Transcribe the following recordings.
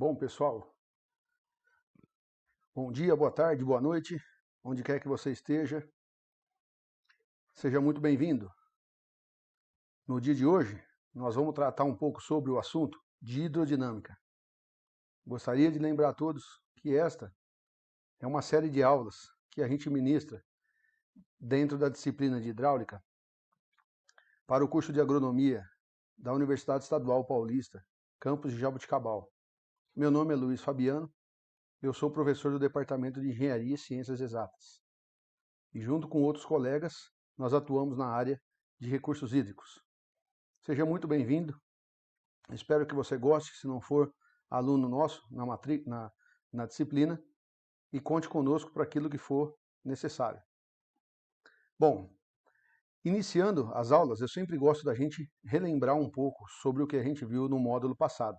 Bom, pessoal, bom dia, boa tarde, boa noite, onde quer que você esteja, seja muito bem-vindo. No dia de hoje, nós vamos tratar um pouco sobre o assunto de hidrodinâmica. Gostaria de lembrar a todos que esta é uma série de aulas que a gente ministra dentro da disciplina de hidráulica para o curso de agronomia da Universidade Estadual Paulista, campus de Jaboticabal. Meu nome é Luiz Fabiano, eu sou professor do Departamento de Engenharia e Ciências Exatas. E junto com outros colegas, nós atuamos na área de recursos hídricos. Seja muito bem-vindo, espero que você goste, se não for aluno nosso na disciplina, e conte conosco para aquilo que for necessário. Bom, iniciando as aulas, eu sempre gosto da gente relembrar um pouco sobre o que a gente viu no módulo passado.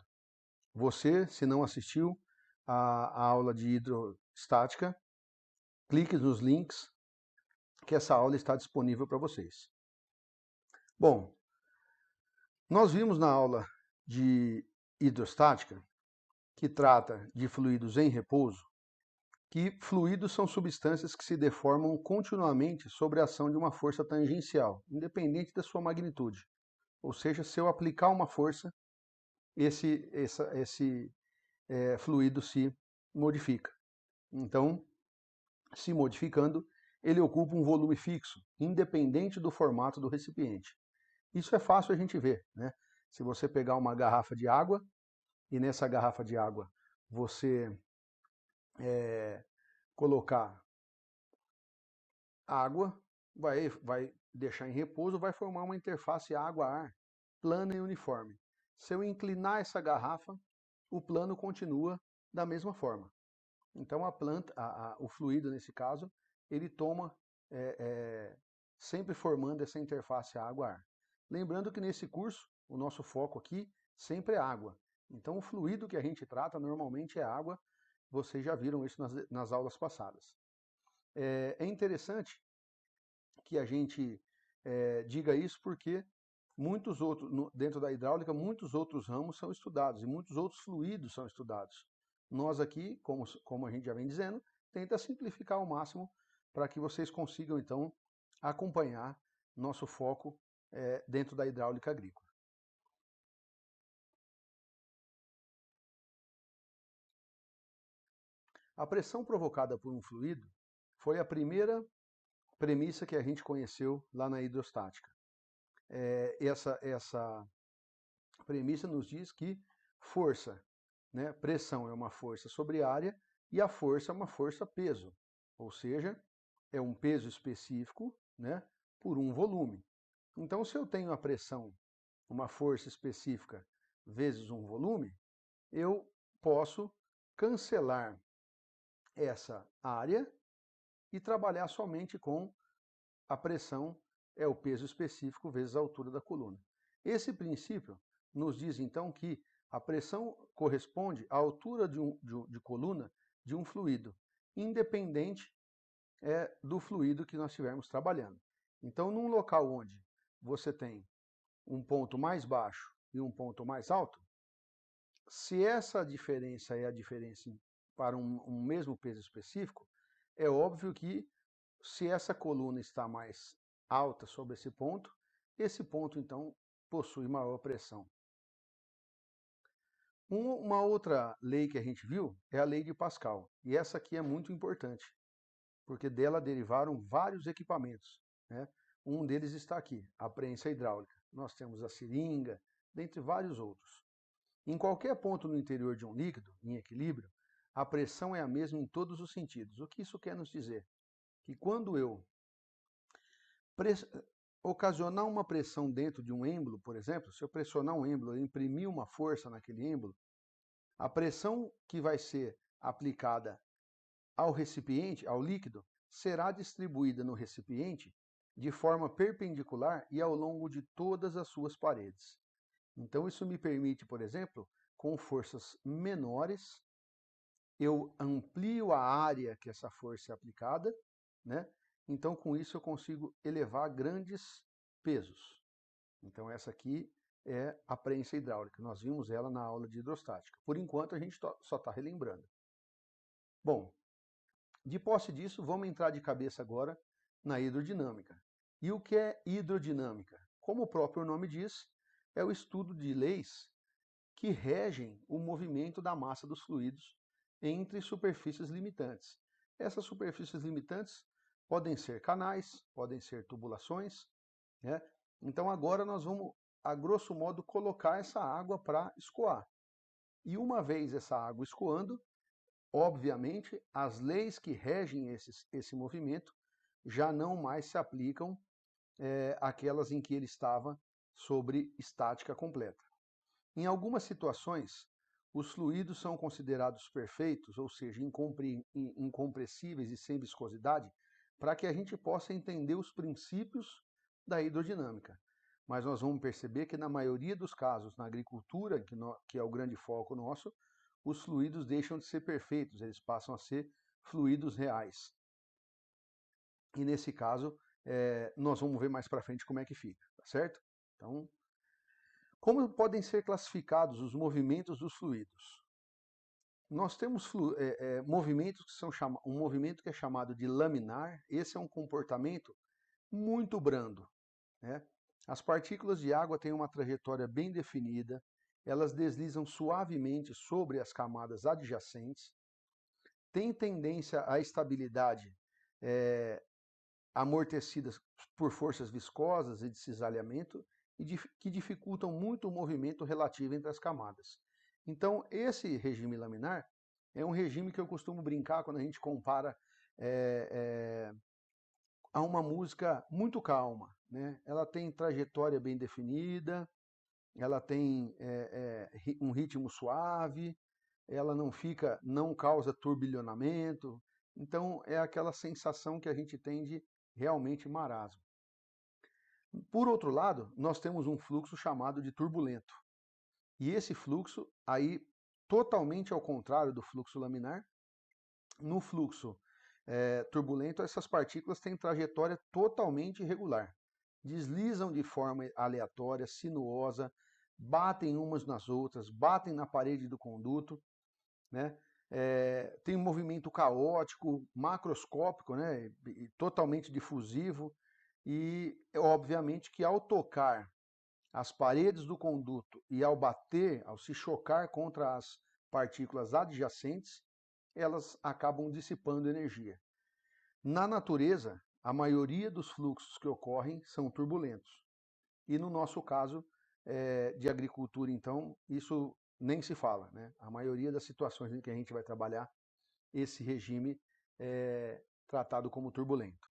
Você, se não assistiu a aula de hidrostática, clique nos links que essa aula está disponível para vocês. Bom, nós vimos na aula de hidrostática, que trata de fluidos em repouso, que fluidos são substâncias que se deformam continuamente sob a ação de uma força tangencial, independente da sua magnitude. Ou seja, se eu aplicar uma força, esse fluido se modifica. Então, se modificando, ele ocupa um volume fixo, independente do formato do recipiente. Isso é fácil a gente ver, né? Se você pegar uma garrafa de água e nessa garrafa de água você colocar água, vai deixar em repouso, vai formar uma interface água-ar plana e uniforme. Se eu inclinar essa garrafa, o plano continua da mesma forma. Então o fluido nesse caso, ele toma sempre formando essa interface água-ar. Lembrando que nesse curso, o nosso foco aqui sempre é água. Então o fluido que a gente trata normalmente é água, vocês já viram isso nas aulas passadas. É interessante que a gente diga isso porque muitos outros, dentro da hidráulica, muitos outros ramos são estudados e muitos outros fluidos são estudados. Nós aqui, como a gente já vem dizendo, tenta simplificar ao máximo para que vocês consigam, então, acompanhar nosso foco dentro da hidráulica agrícola. A pressão provocada por um fluido foi a primeira premissa que a gente conheceu lá na hidrostática. Essa premissa nos diz que força, né, pressão é uma força sobre área e a força é uma força-peso, ou seja, é um peso específico, né, por um volume. Então, se eu tenho a pressão, uma força específica, vezes um volume, eu posso cancelar essa área e trabalhar somente com a pressão é o peso específico vezes a altura da coluna. Esse princípio nos diz então que a pressão corresponde à altura de coluna de um fluido, independente do fluido que nós estivermos trabalhando. Então, num local onde você tem um ponto mais baixo e um ponto mais alto, se essa diferença é a diferença para um mesmo peso específico, é óbvio que se essa coluna está mais alta sobre esse ponto então possui maior pressão. Uma outra lei que a gente viu é a lei de Pascal, e essa aqui é muito importante, porque dela derivaram vários equipamentos, né? Um deles está aqui, a prensa hidráulica. Nós temos a seringa, dentre vários outros. Em qualquer ponto no interior de um líquido, em equilíbrio, a pressão é a mesma em todos os sentidos. O que isso quer nos dizer? Que quando eu ocasionar uma pressão dentro de um êmbolo, por exemplo, se eu pressionar um êmbolo, eu imprimir uma força naquele êmbolo, a pressão que vai ser aplicada ao recipiente, ao líquido, será distribuída no recipiente de forma perpendicular e ao longo de todas as suas paredes. Então isso me permite, por exemplo, com forças menores, eu amplio a área que essa força é aplicada, né? Então com isso eu consigo elevar grandes pesos. Então essa aqui é a prensa hidráulica. Nós vimos ela na aula de hidrostática. Por enquanto, a gente só está relembrando. Bom, de posse disso, vamos entrar de cabeça agora na hidrodinâmica. E o que é hidrodinâmica? Como o próprio nome diz, é o estudo de leis que regem o movimento da massa dos fluidos entre superfícies limitantes. Essas superfícies limitantes podem ser canais, podem ser tubulações, né? Então agora nós vamos, a grosso modo, colocar essa água para escoar. E uma vez essa água escoando, obviamente, as leis que regem esse movimento já não mais se aplicam àquelas em que ele estava sobre estática completa. Em algumas situações, os fluidos são considerados perfeitos, ou seja, incompressíveis e sem viscosidade, para que a gente possa entender os princípios da hidrodinâmica. Mas nós vamos perceber que na maioria dos casos, na agricultura, que é o grande foco nosso, os fluidos deixam de ser perfeitos, eles passam a ser fluidos reais. E nesse caso, nós vamos ver mais para frente como é que fica, tá certo? Então, como podem ser classificados os movimentos dos fluidos? Nós temos movimentos que são um movimento que é chamado de laminar. Esse é um comportamento muito brando, né? As partículas de água têm uma trajetória bem definida, elas deslizam suavemente sobre as camadas adjacentes, têm tendência à estabilidade amortecidas por forças viscosas e de cisalhamento e que dificultam muito o movimento relativo entre as camadas. Então, esse regime laminar é um regime que eu costumo brincar quando a gente compara a uma música muito calma, né? Ela tem trajetória bem definida, ela tem um ritmo suave, ela não causa turbilhonamento, então é aquela sensação que a gente tem de realmente marasmo. Por outro lado, nós temos um fluxo chamado de turbulento. E esse fluxo, aí, totalmente ao contrário do fluxo laminar, no fluxo turbulento, essas partículas têm trajetória totalmente irregular. Deslizam de forma aleatória, sinuosa, batem umas nas outras, batem na parede do conduto, né? Tem um movimento caótico, macroscópico, né? E totalmente difusivo, e obviamente que ao tocar as paredes do conduto e ao bater, ao se chocar contra as partículas adjacentes, elas acabam dissipando energia. Na natureza, a maioria dos fluxos que ocorrem são turbulentos. E no nosso caso de agricultura, então, isso nem se fala, né? A maioria das situações em que a gente vai trabalhar, esse regime é tratado como turbulento.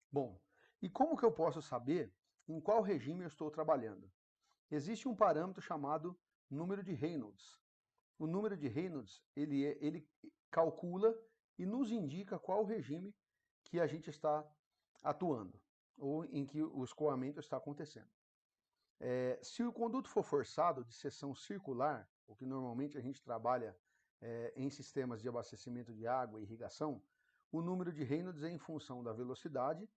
Bom, e como que eu posso saber em qual regime eu estou trabalhando? Existe um parâmetro chamado número de Reynolds. O número de Reynolds, ele calcula e nos indica qual regime que a gente está atuando, ou em que o escoamento está acontecendo. Se o conduto for forçado de seção circular, o que normalmente a gente trabalha em sistemas de abastecimento de água e irrigação, o número de Reynolds é em função da velocidade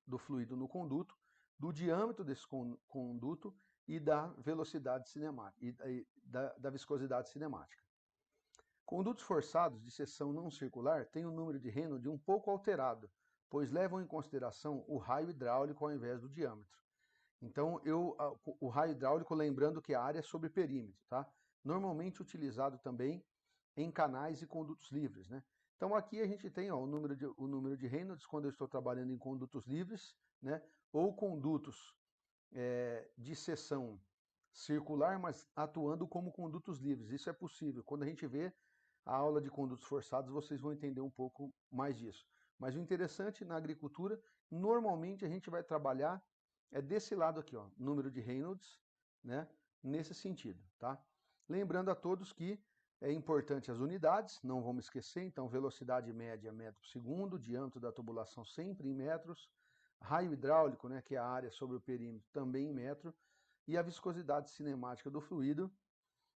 do fluido no conduto, do diâmetro desse conduto e da velocidade cinemática, e da viscosidade cinemática. Condutos forçados de seção não circular têm um número de Reynolds um pouco alterado, pois levam em consideração o raio hidráulico ao invés do diâmetro. Então, o raio hidráulico, lembrando que a área é sobre perímetro, tá? Normalmente utilizado também em canais e condutos livres, né? Então aqui a gente tem o número de Reynolds quando eu estou trabalhando em condutos livres, né? Ou condutos de seção circular, mas atuando como condutos livres. Isso é possível. Quando a gente vê a aula de condutos forçados, vocês vão entender um pouco mais disso. Mas o interessante na agricultura, normalmente a gente vai trabalhar desse lado aqui, ó, número de Reynolds, né? Nesse sentido, tá? Lembrando a todos que é importante as unidades, não vamos esquecer, então velocidade média metro por segundo, diâmetro da tubulação sempre em metros, raio hidráulico, né, que é a área sobre o perímetro, também em metro, e a viscosidade cinemática do fluido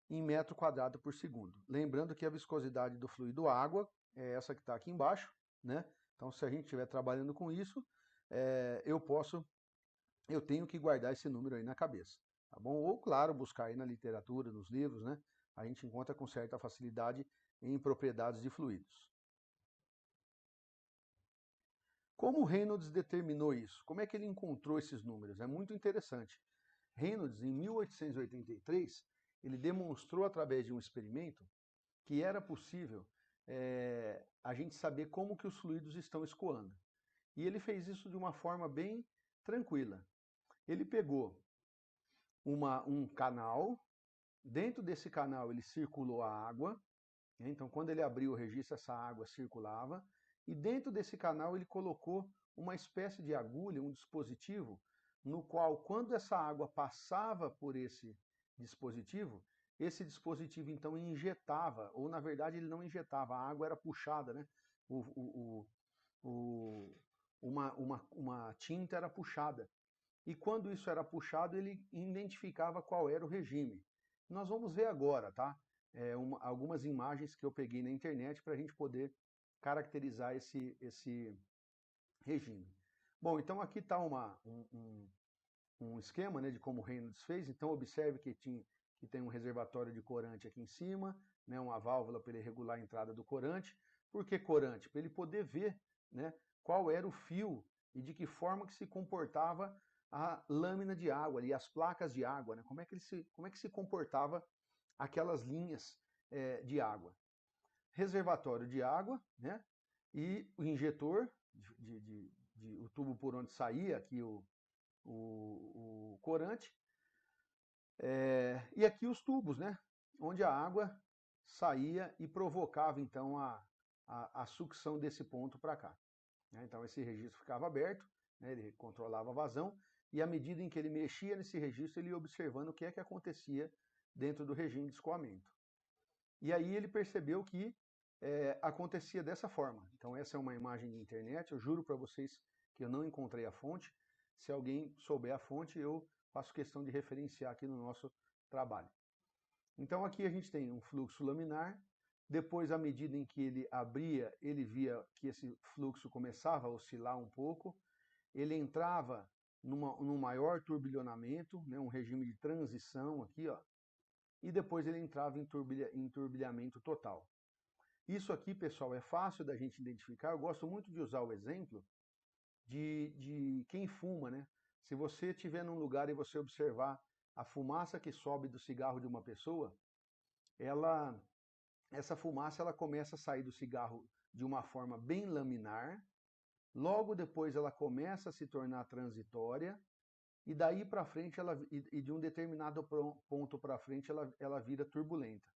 em metro quadrado por segundo. Lembrando que a viscosidade do fluido água é essa que está aqui embaixo, né? Então, se a gente estiver trabalhando com isso, eu posso eu tenho que guardar esse número aí na cabeça, tá bom? Ou, claro, buscar aí na literatura, nos livros, né? A gente encontra com certa facilidade em propriedades de fluidos. Como Reynolds determinou isso? Como é que ele encontrou esses números? É muito interessante. Reynolds, em 1883, ele demonstrou através de um experimento que era possível a gente saber como que os fluidos estão escoando. E ele fez isso de uma forma bem tranquila. Ele pegou um canal, dentro desse canal ele circulou a água, né? Então quando ele abriu o registro essa água circulava, e dentro desse canal ele colocou uma espécie de agulha, um dispositivo, no qual quando essa água passava por esse dispositivo então injetava, ou na verdade ele não injetava, a água era puxada, né? O, o, o, uma tinta era puxada. E quando isso era puxado, ele identificava qual era o regime. Nós vamos ver agora, tá? Algumas imagens que eu peguei na internet para a gente poder caracterizar esse regime. Bom, então aqui está um esquema, né, de como o Reynolds fez. Então observe que tem um reservatório de corante aqui em cima, né, uma válvula para ele regular a entrada do corante. Por que corante? Para ele poder ver, né, qual era o fio e de que forma que se comportava a lâmina de água e as placas de água, né, como é que se comportava aquelas linhas de água. Reservatório de água, né, e o injetor, o tubo por onde saía aqui o corante, e aqui os tubos, né, onde a água saía e provocava então a sucção desse ponto para cá. Né? Então esse registro ficava aberto, né, ele controlava a vazão, e à medida em que ele mexia nesse registro, ele ia observando o que é que acontecia dentro do regime de escoamento. E aí ele percebeu que acontecia dessa forma. Então essa é uma imagem de internet, eu juro para vocês que eu não encontrei a fonte. Se alguém souber a fonte, eu faço questão de referenciar aqui no nosso trabalho. Então aqui a gente tem um fluxo laminar, depois à medida em que ele abria, ele via que esse fluxo começava a oscilar um pouco, ele entrava num maior turbilhonamento, né, um regime de transição aqui, ó, e depois ele entrava em turbilhamento total. Isso aqui, pessoal, é fácil da gente identificar. Eu gosto muito de usar o exemplo de quem fuma, né? Se você estiver num lugar e você observar a fumaça que sobe do cigarro de uma pessoa, essa fumaça ela começa a sair do cigarro de uma forma bem laminar, logo depois ela começa a se tornar transitória, e daí para frente, e de um determinado ponto para frente, ela vira turbulenta.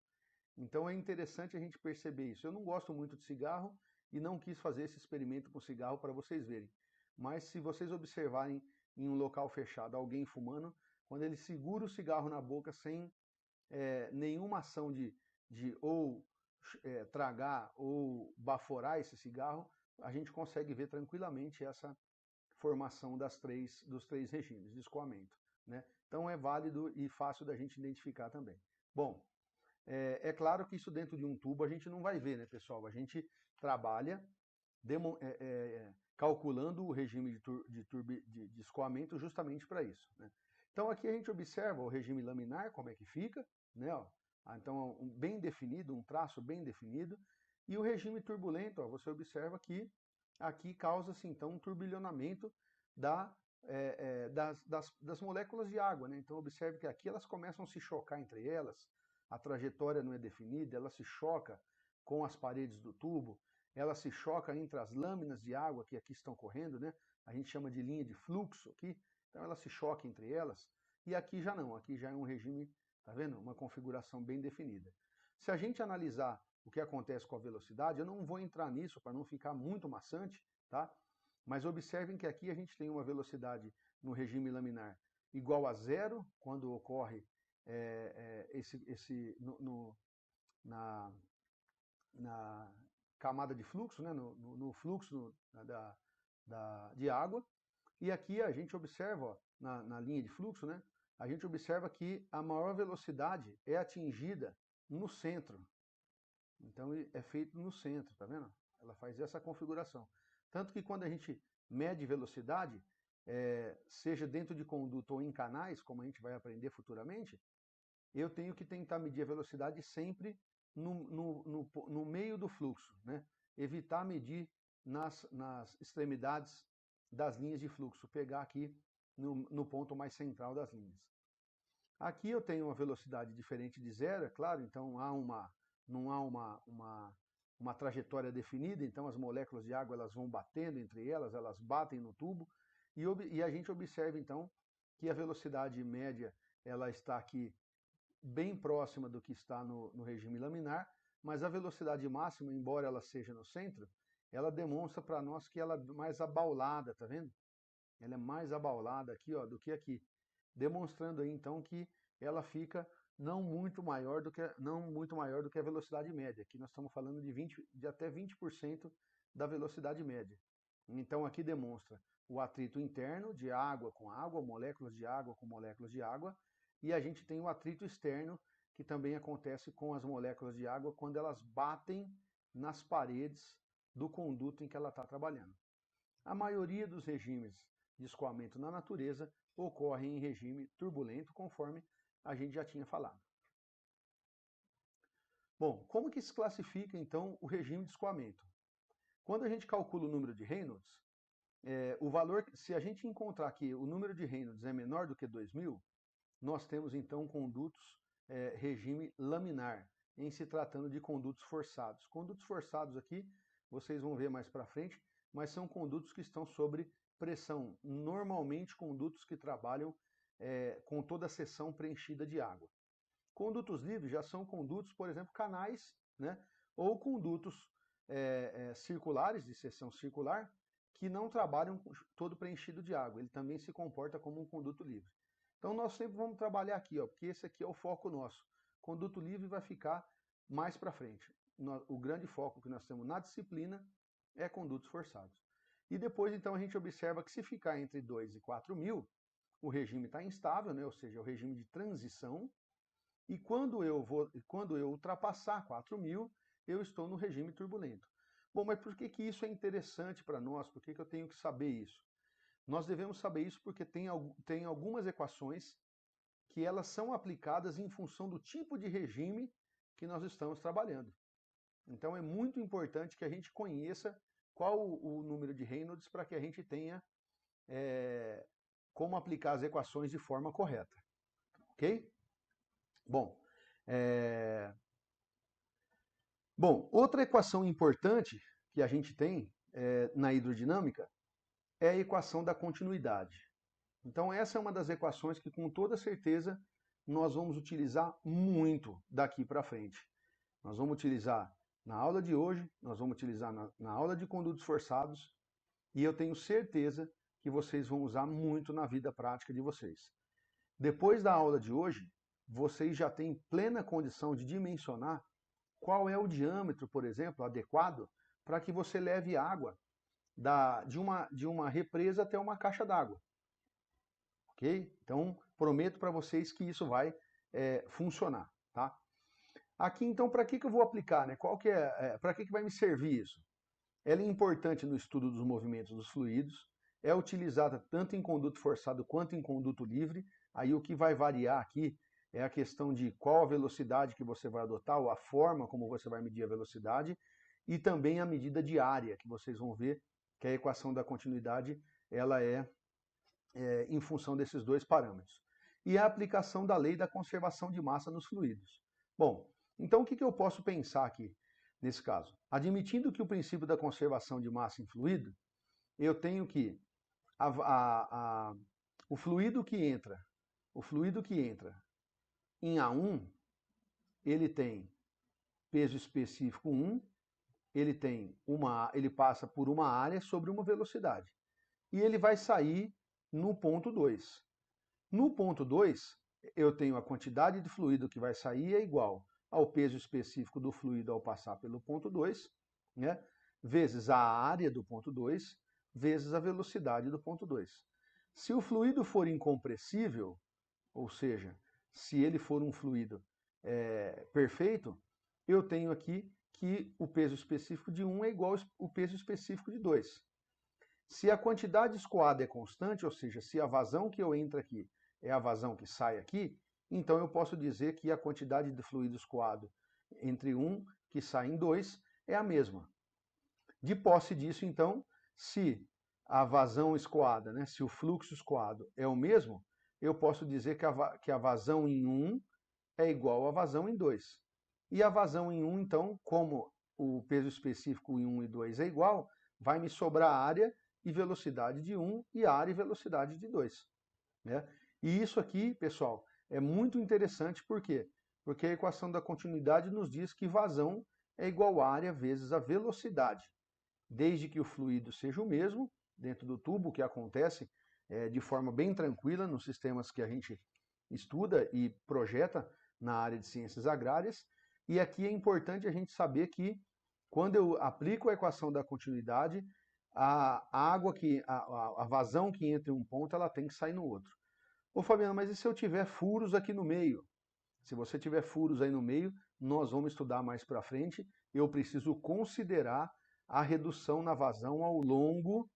Então é interessante a gente perceber isso. Eu não gosto muito de cigarro e não quis fazer esse experimento com cigarro para vocês verem. Mas se vocês observarem em um local fechado alguém fumando, quando ele segura o cigarro na boca sem nenhuma ação de ou tragar ou baforar esse cigarro, a gente consegue ver tranquilamente essa formação dos três regimes de escoamento. Né? Então é válido e fácil da gente identificar também. Bom, é claro que isso dentro de um tubo a gente não vai ver, né, pessoal? A gente trabalha calculando o regime de escoamento justamente para isso. Né? Então aqui a gente observa o regime laminar, como é que fica, né? Ó. Então bem definido, um traço bem definido, e o regime turbulento, ó, você observa que aqui causa-se então um turbilhonamento das moléculas de água. Né? Então observe que aqui elas começam a se chocar entre elas, a trajetória não é definida, ela se choca com as paredes do tubo, ela se choca entre as lâminas de água que aqui estão correndo, né? A gente chama de linha de fluxo aqui, então ela se choca entre elas, e aqui já não, aqui já é um regime, tá vendo? Uma configuração bem definida. Se a gente analisar o que acontece com a velocidade, eu não vou entrar nisso para não ficar muito maçante, tá? Mas observem que aqui a gente tem uma velocidade no regime laminar igual a zero, quando ocorre na camada de fluxo, né, no fluxo de água. E aqui a gente observa, ó, na linha de fluxo, né, a gente observa que a maior velocidade é atingida no centro. Então é feito no centro, tá vendo? Ela faz essa configuração. Tanto que quando a gente mede velocidade, seja dentro de conduto ou em canais, como a gente vai aprender futuramente, eu tenho que tentar medir a velocidade sempre no meio do fluxo, né? Evitar medir nas extremidades das linhas de fluxo, pegar aqui no ponto mais central das linhas. Aqui eu tenho uma velocidade diferente de zero, é claro, então não há uma trajetória definida, então as moléculas de água elas vão batendo entre elas, elas batem no tubo, e a gente observa então que a velocidade média ela está aqui bem próxima do que está no regime laminar, mas a velocidade máxima, embora ela seja no centro, ela demonstra para nós que ela é mais abaulada, tá vendo? Ela é mais abaulada aqui, ó, do que aqui, demonstrando aí então que ela fica não muito maior do que a velocidade média. Aqui nós estamos falando de até 20% da velocidade média. Então aqui demonstra o atrito interno de água, moléculas de água com moléculas de água, e a gente tem o atrito externo, que também acontece com as moléculas de água quando elas batem nas paredes do conduto em que ela está trabalhando. A maioria dos regimes de escoamento na natureza ocorre em regime turbulento, conforme a gente já tinha falado. Bom, como que se classifica então o regime de escoamento? Quando a gente calcula o número de Reynolds, o valor, se a gente encontrar que o número de Reynolds é menor do que 2000, nós temos então condutos regime laminar, em se tratando de condutos forçados. Condutos forçados aqui, vocês vão ver mais para frente, mas são condutos que estão sob pressão, normalmente condutos que trabalham com toda a seção preenchida de água. Condutos livres já são condutos, por exemplo, canais, né? Ou condutos circulares, de seção circular, que não trabalham todo preenchido de água. Ele também se comporta como um conduto livre. Então nós sempre vamos trabalhar aqui, ó, porque esse aqui é o foco nosso. Conduto livre vai ficar mais para frente. O grande foco que nós temos na disciplina é condutos forçados. E depois, então, a gente observa que se ficar entre 2 e 4.000, o regime está instável, né? Ou seja, é o regime de transição. E quando eu ultrapassar 4.000, eu estou no regime turbulento. Bom, mas por que isso é interessante para nós? Por que eu tenho que saber isso? Nós devemos saber isso porque tem algumas equações que elas são aplicadas em função do tipo de regime que nós estamos trabalhando. Então é muito importante que a gente conheça qual o número de Reynolds para que a gente tenha como aplicar as equações de forma correta. Ok? Bom, outra equação importante que a gente tem na hidrodinâmica é a equação da continuidade. Então essa é uma das equações que com toda certeza nós vamos utilizar muito daqui para frente. Nós vamos utilizar na aula de hoje, nós vamos utilizar na aula de condutos forçados, e eu tenho certeza que vocês vão usar muito na vida prática de vocês. Depois da aula de hoje, vocês já têm plena condição de dimensionar qual é o diâmetro, por exemplo, adequado para que você leve água de uma represa até uma caixa d'água. Ok? Então, prometo para vocês que isso vai funcionar, tá? Aqui, então, para que eu vou aplicar, né? Para que vai me servir isso? Ela é importante no estudo dos movimentos dos fluidos, é utilizada tanto em conduto forçado quanto em conduto livre. Aí o que vai variar aqui é a questão de qual a velocidade que você vai adotar, ou a forma como você vai medir a velocidade, e também a medida de área, que vocês vão ver que a equação da continuidade ela é em função desses dois parâmetros. E a aplicação da lei da conservação de massa nos fluidos. Bom, então o que eu posso pensar aqui nesse caso? Admitindo que o princípio da conservação de massa em fluido, eu tenho que o fluido que entra em A1, ele tem peso específico 1, ele passa por uma área sobre uma velocidade. E ele vai sair no ponto 2. No ponto 2, eu tenho a quantidade de fluido que vai sair é igual ao peso específico do fluido ao passar pelo ponto 2, né, vezes a área do ponto 2, vezes a velocidade do ponto 2. Se o fluido for incompressível, ou seja, se ele for um fluido perfeito, eu tenho aqui que o peso específico de 1 é igual ao peso específico de 2. Se a quantidade escoada é constante, ou seja, se a vazão que eu entro aqui é a vazão que sai aqui, então eu posso dizer que a quantidade de fluido escoado entre 1 que sai em 2 é a mesma. De posse disso, então, se a vazão escoada, né, se o fluxo escoado é o mesmo, eu posso dizer que a vazão em 1 é igual à vazão em 2. E a vazão em 1, então, como o peso específico em 1 e 2 é igual, vai me sobrar área e velocidade de 1 e área e velocidade de 2. Né? E isso aqui, pessoal, é muito interessante, por quê? Porque a equação da continuidade nos diz que vazão é igual a área vezes a velocidade, desde que o fluido seja o mesmo, dentro do tubo, que acontece de forma bem tranquila nos sistemas que a gente estuda e projeta na área de ciências agrárias. E aqui é importante a gente saber que, quando eu aplico a equação da continuidade, a água a vazão que entra em um ponto, ela tem que sair no outro. Ô Fabiano, mas e se eu tiver furos aqui no meio? Se você tiver furos aí no meio, nós vamos estudar mais para frente, eu preciso considerar a redução na vazão ao longo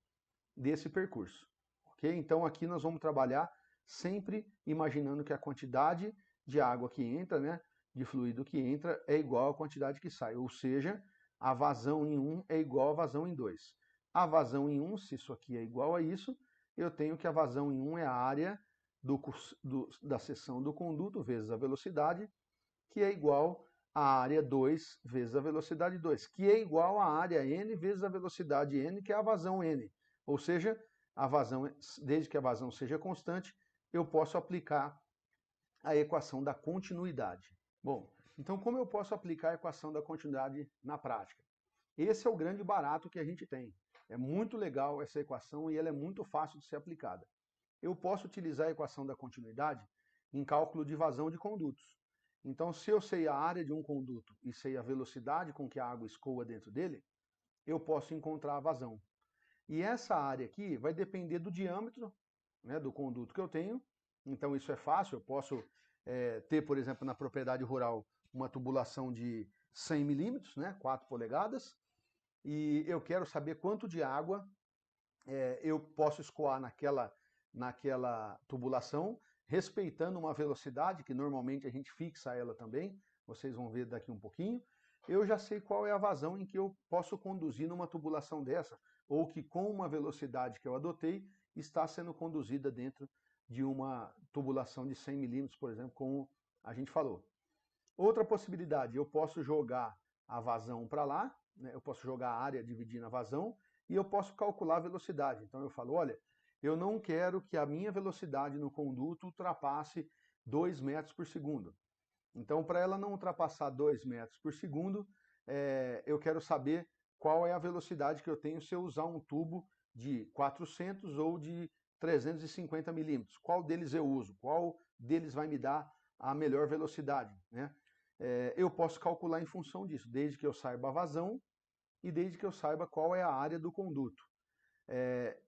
desse percurso. Ok? Então aqui nós vamos trabalhar sempre imaginando que a quantidade de água que entra, né, de fluido que entra, é igual à quantidade que sai, ou seja, a vazão em 1 é igual à vazão em 2. A vazão em 1, se isso aqui é igual a isso, eu tenho que a vazão em 1 é a área da seção do conduto vezes a velocidade, que é igual à área 2 vezes a velocidade 2, que é igual à área n vezes a velocidade n, que é a vazão n. Ou seja, a vazão, desde que a vazão seja constante, eu posso aplicar a equação da continuidade. Bom, então como eu posso aplicar a equação da continuidade na prática? Esse é o grande barato que a gente tem. É muito legal essa equação e ela é muito fácil de ser aplicada. Eu posso utilizar a equação da continuidade em cálculo de vazão de condutos. Então, se eu sei a área de um conduto e sei a velocidade com que a água escoa dentro dele, eu posso encontrar a vazão. E essa área aqui vai depender do diâmetro, né, do conduto que eu tenho. Então isso é fácil, eu posso ter, por exemplo, na propriedade rural, uma tubulação de 100 milímetros, né, 4 polegadas, e eu quero saber quanto de água eu posso escoar naquela tubulação, respeitando uma velocidade, que normalmente a gente fixa ela também, vocês vão ver daqui um pouquinho. Eu já sei qual é a vazão em que eu posso conduzir numa tubulação dessa, ou que com uma velocidade que eu adotei, está sendo conduzida dentro de uma tubulação de 100 milímetros, por exemplo, como a gente falou. Outra possibilidade, eu posso jogar a vazão para lá, né, eu posso jogar a área dividindo a vazão, e eu posso calcular a velocidade. Então eu falo, olha, eu não quero que a minha velocidade no conduto ultrapasse 2 metros por segundo. Então, para ela não ultrapassar 2 metros por segundo, eu quero saber qual é a velocidade que eu tenho se eu usar um tubo de 400 ou de 350 milímetros. Qual deles eu uso? Qual deles vai me dar a melhor velocidade? Né? Eu posso calcular em função disso, desde que eu saiba a vazão e desde que eu saiba qual é a área do conduto.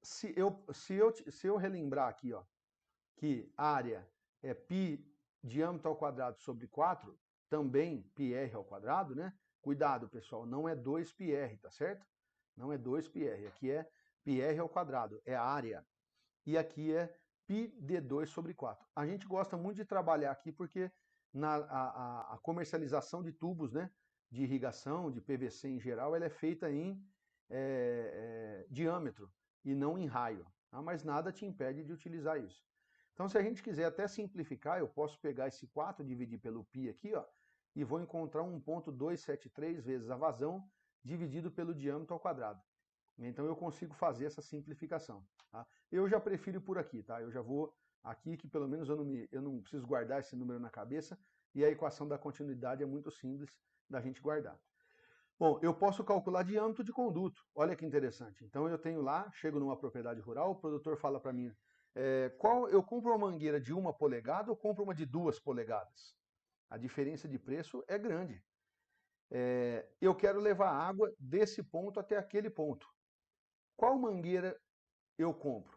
Se eu relembrar aqui, ó, que área é π diâmetro ao quadrado sobre 4, também πr ao quadrado, né? Cuidado, pessoal, não é 2πr, tá certo? Não é 2πr, aqui é πr ao quadrado, é a área. E aqui é πd2 sobre 4. A gente gosta muito de trabalhar aqui porque a comercialização de tubos, né, de irrigação, de PVC em geral, ela é feita em diâmetro e não em raio. Tá? Mas nada te impede de utilizar isso. Então, se a gente quiser até simplificar, eu posso pegar esse 4 e dividir pelo π aqui, ó, e vou encontrar 1,273 vezes a vazão dividido pelo diâmetro ao quadrado. Então eu consigo fazer essa simplificação. Tá? Eu já prefiro por aqui, tá? Eu já vou aqui que pelo menos eu não preciso guardar esse número na cabeça e a equação da continuidade é muito simples da gente guardar. Bom, eu posso calcular diâmetro de conduto. Olha que interessante. Então eu tenho lá, chego numa propriedade rural, o produtor fala para mim, eu compro uma mangueira de 1 polegada ou compro uma de 2 polegadas? A diferença de preço é grande. Eu quero levar água desse ponto até aquele ponto. Qual mangueira eu compro?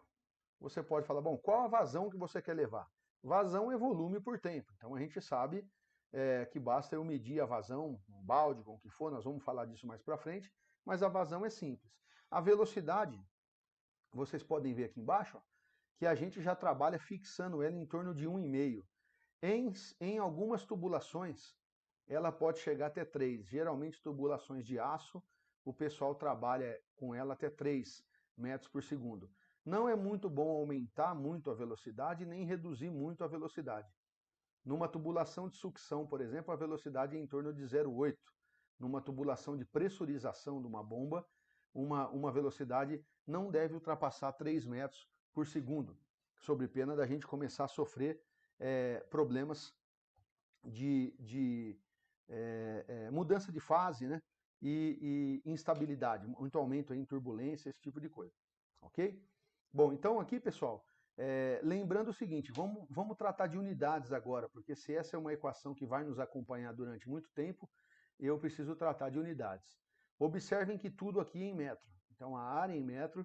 Você pode falar, bom, qual a vazão que você quer levar? Vazão é volume por tempo. Então a gente sabe que basta eu medir a vazão, um balde, com o que for, nós vamos falar disso mais para frente, mas a vazão é simples. A velocidade vocês podem ver aqui embaixo, ó, que a gente já trabalha fixando ela em torno de 1,5. Em algumas tubulações, ela pode chegar até 3. Geralmente, tubulações de aço, o pessoal trabalha com ela até 3 metros por segundo. Não é muito bom aumentar muito a velocidade, nem reduzir muito a velocidade. Numa tubulação de sucção, por exemplo, a velocidade é em torno de 0,8. Numa tubulação de pressurização de uma bomba, uma velocidade não deve ultrapassar 3 metros por segundo, sob pena da gente começar a sofrer problemas de mudança de fase, né? E instabilidade, muito aumento em turbulência, esse tipo de coisa, ok? Bom, então aqui, pessoal, lembrando o seguinte, vamos tratar de unidades agora, porque se essa é uma equação que vai nos acompanhar durante muito tempo, eu preciso tratar de unidades. Observem que tudo aqui é em metro, então a área é em metro,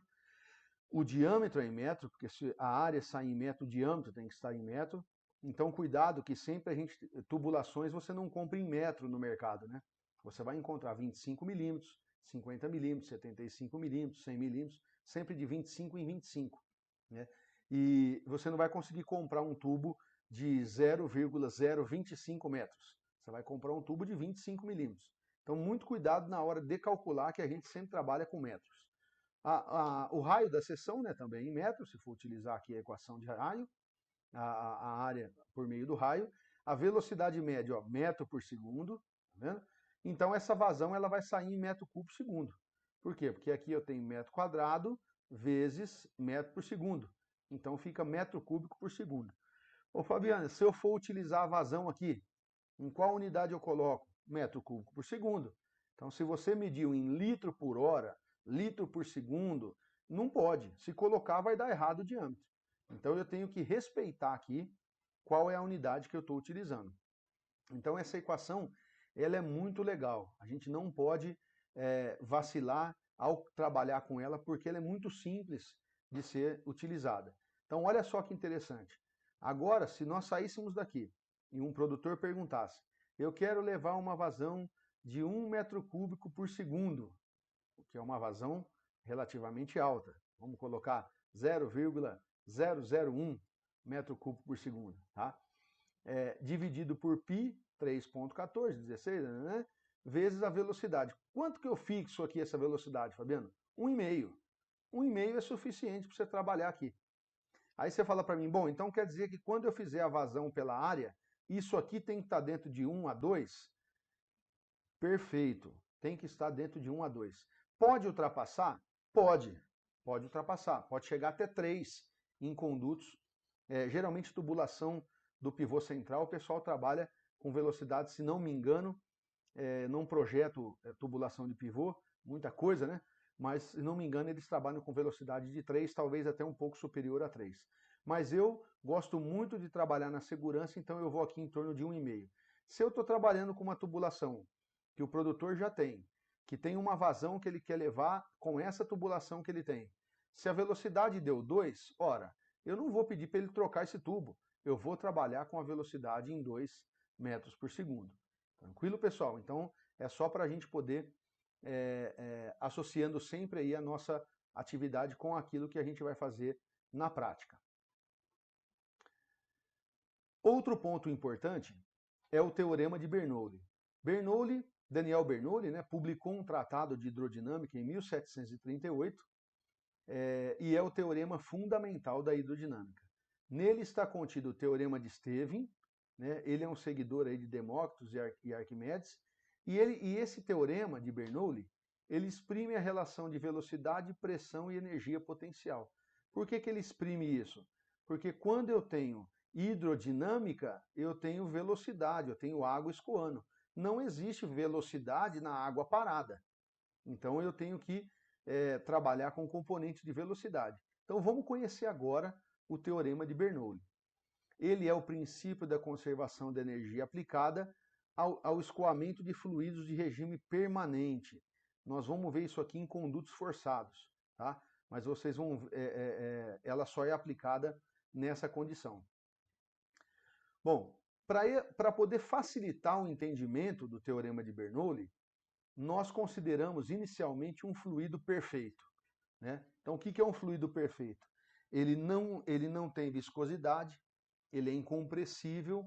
o diâmetro é em metro, porque se a área sai em metro, o diâmetro tem que estar em metro. Então, cuidado que sempre tubulações você não compra em metro no mercado, né? Você vai encontrar 25 milímetros, 50 milímetros, 75 milímetros, 100 milímetros, sempre de 25 em 25, né? E você não vai conseguir comprar um tubo de 0,025 metros. Você vai comprar um tubo de 25 milímetros. Então, muito cuidado na hora de calcular, que a gente sempre trabalha com metros. O raio da seção, né, também em metros, se for utilizar aqui a equação de raio, a área por meio do raio. A velocidade média, ó, metro por segundo, tá vendo? Então essa vazão ela vai sair em metro cúbico por segundo. Por quê? Porque aqui eu tenho metro quadrado vezes metro por segundo. Então fica metro cúbico por segundo. Ô Fabiana, se eu for utilizar a vazão aqui, em qual unidade eu coloco? Metro cúbico por segundo. Então se você mediu em litro por hora, litro por segundo, não pode. Se colocar, vai dar errado o diâmetro. Então eu tenho que respeitar aqui qual é a unidade que eu estou utilizando. Então essa equação ela é muito legal. A gente não pode vacilar ao trabalhar com ela, porque ela é muito simples de ser utilizada. Então olha só que interessante. Agora, se nós saíssemos daqui e um produtor perguntasse, eu quero levar uma vazão de 1 metro cúbico por segundo, que é uma vazão relativamente alta. Vamos colocar 0,001 metro cúbico por segundo, tá? Dividido por π, 3,14, 16, né? Vezes a velocidade. Quanto que eu fixo aqui essa velocidade, Fabiano? 1,5. 1,5 é suficiente para você trabalhar aqui. Aí você fala para mim, bom, então quer dizer que quando eu fizer a vazão pela área, isso aqui tem que estar dentro de 1 a 2? Perfeito, tem que estar dentro de 1 a 2. Pode ultrapassar? Pode ultrapassar, pode chegar até 3 em condutos. Geralmente tubulação do pivô central, o pessoal trabalha com velocidade, se não me engano, num projeto tubulação de pivô, muita coisa, né? Mas, se não me engano, eles trabalham com velocidade de 3, talvez até um pouco superior a 3. Mas eu gosto muito de trabalhar na segurança, então eu vou aqui em torno de 1,5. Se eu estou trabalhando com uma tubulação que o produtor já tem, que tem uma vazão que ele quer levar com essa tubulação que ele tem, se a velocidade deu 2, ora, eu não vou pedir para ele trocar esse tubo, eu vou trabalhar com a velocidade em 2 metros por segundo. Tranquilo, pessoal? Então, é só para a gente poder associando sempre aí a nossa atividade com aquilo que a gente vai fazer na prática. Outro ponto importante é o teorema de Bernoulli. Daniel Bernoulli, né, publicou um tratado de hidrodinâmica em 1738 e é o teorema fundamental da hidrodinâmica. Nele está contido o teorema de Stevin, né, ele é um seguidor aí de Demócritos e Arquimedes, e esse teorema de Bernoulli, ele exprime a relação de velocidade, pressão e energia potencial. Por que ele exprime isso? Porque quando eu tenho hidrodinâmica, eu tenho velocidade, eu tenho água escoando. Não existe velocidade na água parada. Então eu tenho que trabalhar com componentes de velocidade. Então vamos conhecer agora o teorema de Bernoulli. Ele é o princípio da conservação da energia aplicada ao escoamento de fluidos de regime permanente. Nós vamos ver isso aqui em condutos forçados, tá? Mas vocês vão, ela só é aplicada nessa condição. Bom, para poder facilitar o entendimento do teorema de Bernoulli, nós consideramos inicialmente um fluido perfeito. né? Então, o que é um fluido perfeito? Ele não tem viscosidade, ele é incompressível,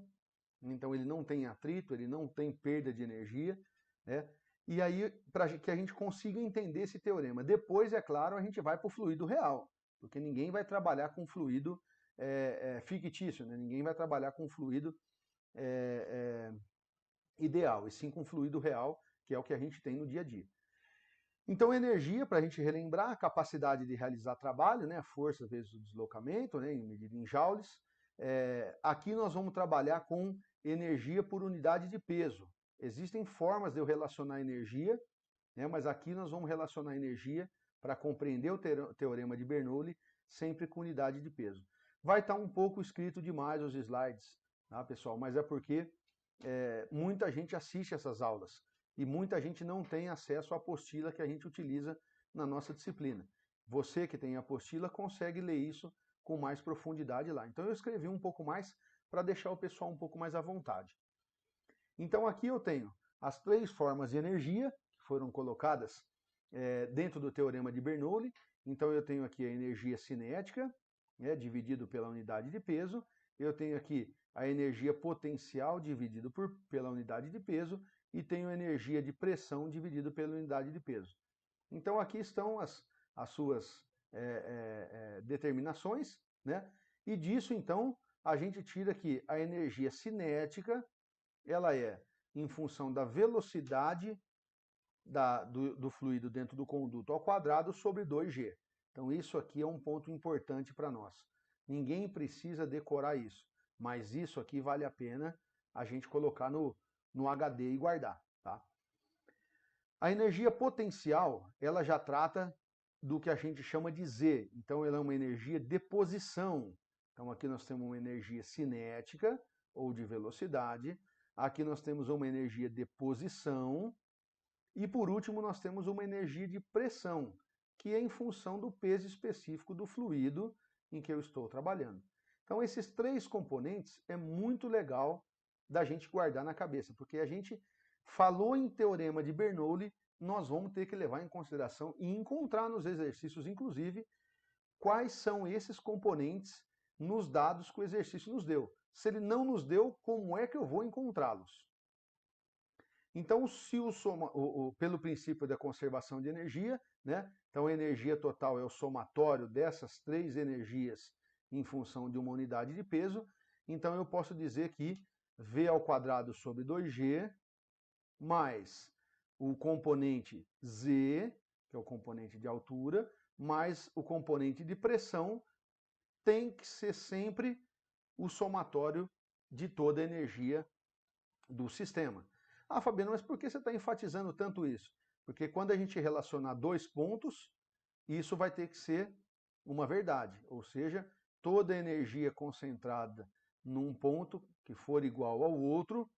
então ele não tem atrito, ele não tem perda de energia, né? E aí, para que a gente consiga entender esse teorema. Depois, é claro, a gente vai para o fluido real, porque ninguém vai trabalhar com fluido fictício, né? Ninguém vai trabalhar com fluido ideal, e sim com fluido real, que é o que a gente tem no dia a dia. Então, energia, para a gente relembrar, a capacidade de realizar trabalho, né? A força vezes o deslocamento, né? Em medida em joules. Aqui nós vamos trabalhar com energia por unidade de peso. Existem formas de eu relacionar energia, né? Mas aqui nós vamos relacionar energia para compreender o teorema de Bernoulli, sempre com unidade de peso. Vai estar um pouco escrito demais os slides, tá, pessoal? Mas é porque muita gente assiste essas aulas e muita gente não tem acesso à apostila que a gente utiliza na nossa disciplina. Você que tem a apostila consegue ler isso com mais profundidade lá. Então eu escrevi um pouco mais para deixar o pessoal um pouco mais à vontade. Então aqui eu tenho as 3 formas de energia que foram colocadas dentro do teorema de Bernoulli. Então eu tenho aqui a energia cinética, dividido pela unidade de peso. Eu tenho aqui a energia potencial dividido pela unidade de peso e tenho a energia de pressão dividido pela unidade de peso. Então aqui estão as suas determinações, né? E disso então a gente tira aqui a energia cinética, ela é em função da velocidade do fluido dentro do conduto ao quadrado sobre 2G. Então isso aqui é um ponto importante para nós. Ninguém precisa decorar isso, mas isso aqui vale a pena a gente colocar no HD e guardar, tá? A energia potencial, ela já trata do que a gente chama de Z. Então ela é uma energia de posição. Então aqui nós temos uma energia cinética ou de velocidade. Aqui nós temos uma energia de posição. E por último, nós temos uma energia de pressão, que é em função do peso específico do fluido em que eu estou trabalhando. Então, esses 3 componentes é muito legal da gente guardar na cabeça, porque a gente falou em teorema de Bernoulli, nós vamos ter que levar em consideração e encontrar nos exercícios, inclusive, quais são esses componentes nos dados que o exercício nos deu. Se ele não nos deu, como é que eu vou encontrá-los? Então, se pelo princípio da conservação de energia, né? Então a energia total é o somatório dessas 3 energias em função de uma unidade de peso. Então eu posso dizer que V ao quadrado sobre 2G mais o componente Z, que é o componente de altura, mais o componente de pressão, tem que ser sempre o somatório de toda a energia do sistema. Ah, Fabiano, mas por que você está enfatizando tanto isso? Porque quando a gente relacionar 2 pontos, isso vai ter que ser uma verdade, ou seja, toda a energia concentrada num ponto que for igual ao outro,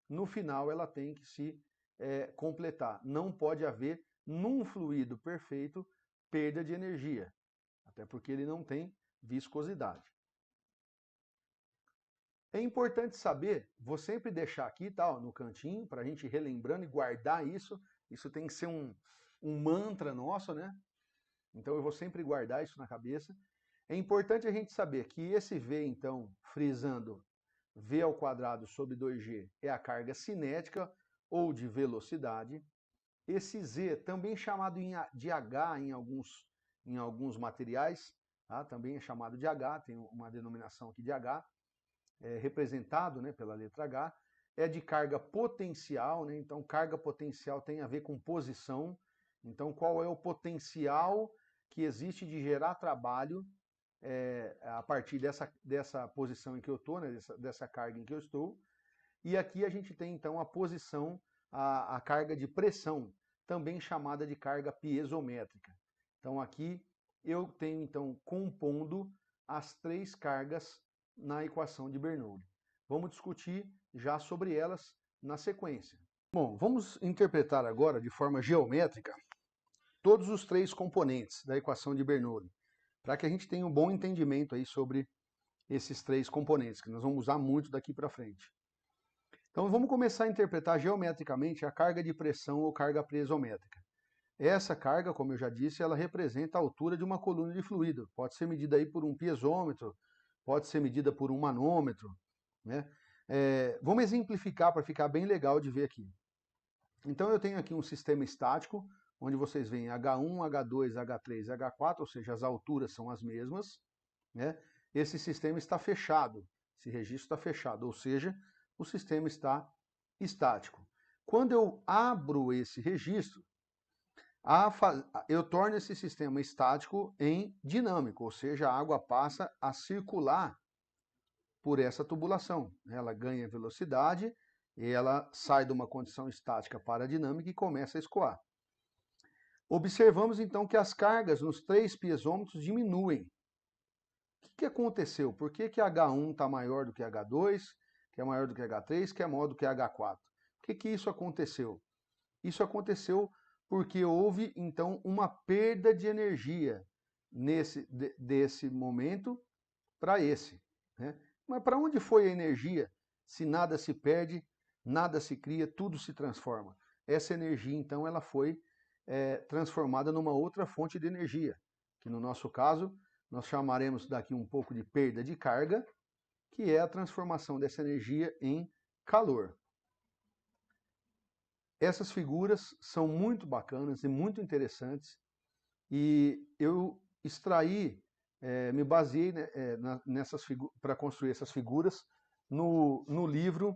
no final ela tem que se completar. Não pode haver, num fluido perfeito, perda de energia, até porque ele não tem viscosidade. É importante saber, vou sempre deixar aqui, tá, ó, no cantinho, para a gente ir relembrando e guardar isso. Isso tem que ser um mantra nosso, né? Então eu vou sempre guardar isso na cabeça. É importante a gente saber que esse V, então, frisando V ao quadrado sobre 2G, é a carga cinética ou de velocidade. Esse Z, também chamado de H em alguns materiais, tá? Também é chamado de H, tem uma denominação aqui de H, representado, né, pela letra H, é de carga potencial, né? Então carga potencial tem a ver com posição. Então qual é o potencial que existe de gerar trabalho a partir dessa posição em que eu estou, né, dessa carga em que eu estou. E aqui a gente tem então a posição, a carga de pressão, também chamada de carga piezométrica. Então aqui eu tenho então compondo as 3 cargas na equação de Bernoulli. Vamos discutir já sobre elas na sequência. Bom, vamos interpretar agora de forma geométrica todos os 3 componentes da equação de Bernoulli, para que a gente tenha um bom entendimento aí sobre esses 3 componentes, que nós vamos usar muito daqui para frente. Então vamos começar a interpretar geometricamente a carga de pressão ou carga piezométrica. Essa carga, como eu já disse, ela representa a altura de uma coluna de fluido. Pode ser medida aí por um piezômetro, pode ser medida por um manômetro, né? Vamos exemplificar para ficar bem legal de ver aqui. Então eu tenho aqui um sistema estático, onde vocês veem H1, H2, H3, H4, ou seja, as alturas são as mesmas, né? Esse sistema está fechado, esse registro está fechado, ou seja, o sistema está estático. Quando eu abro esse registro, eu torno esse sistema estático em dinâmico, ou seja, a água passa a circular por essa tubulação. Ela ganha velocidade e ela sai de uma condição estática para dinâmica e começa a escoar. Observamos então que as cargas nos 3 piezômetros diminuem. O que aconteceu? Por que H1 está maior do que H2, que é maior do que H3, que é maior do que H4? Por que isso aconteceu? Isso aconteceu porque houve então uma perda de energia desse momento para esse, né? Mas para onde foi a energia? Se nada se perde, nada se cria, tudo se transforma. Essa energia, então, ela foi transformada numa outra fonte de energia, que no nosso caso, nós chamaremos daqui um pouco de perda de carga, que é a transformação dessa energia em calor. Essas figuras são muito bacanas e muito interessantes, e eu extraí, me baseei nessas para construir essas figuras no livro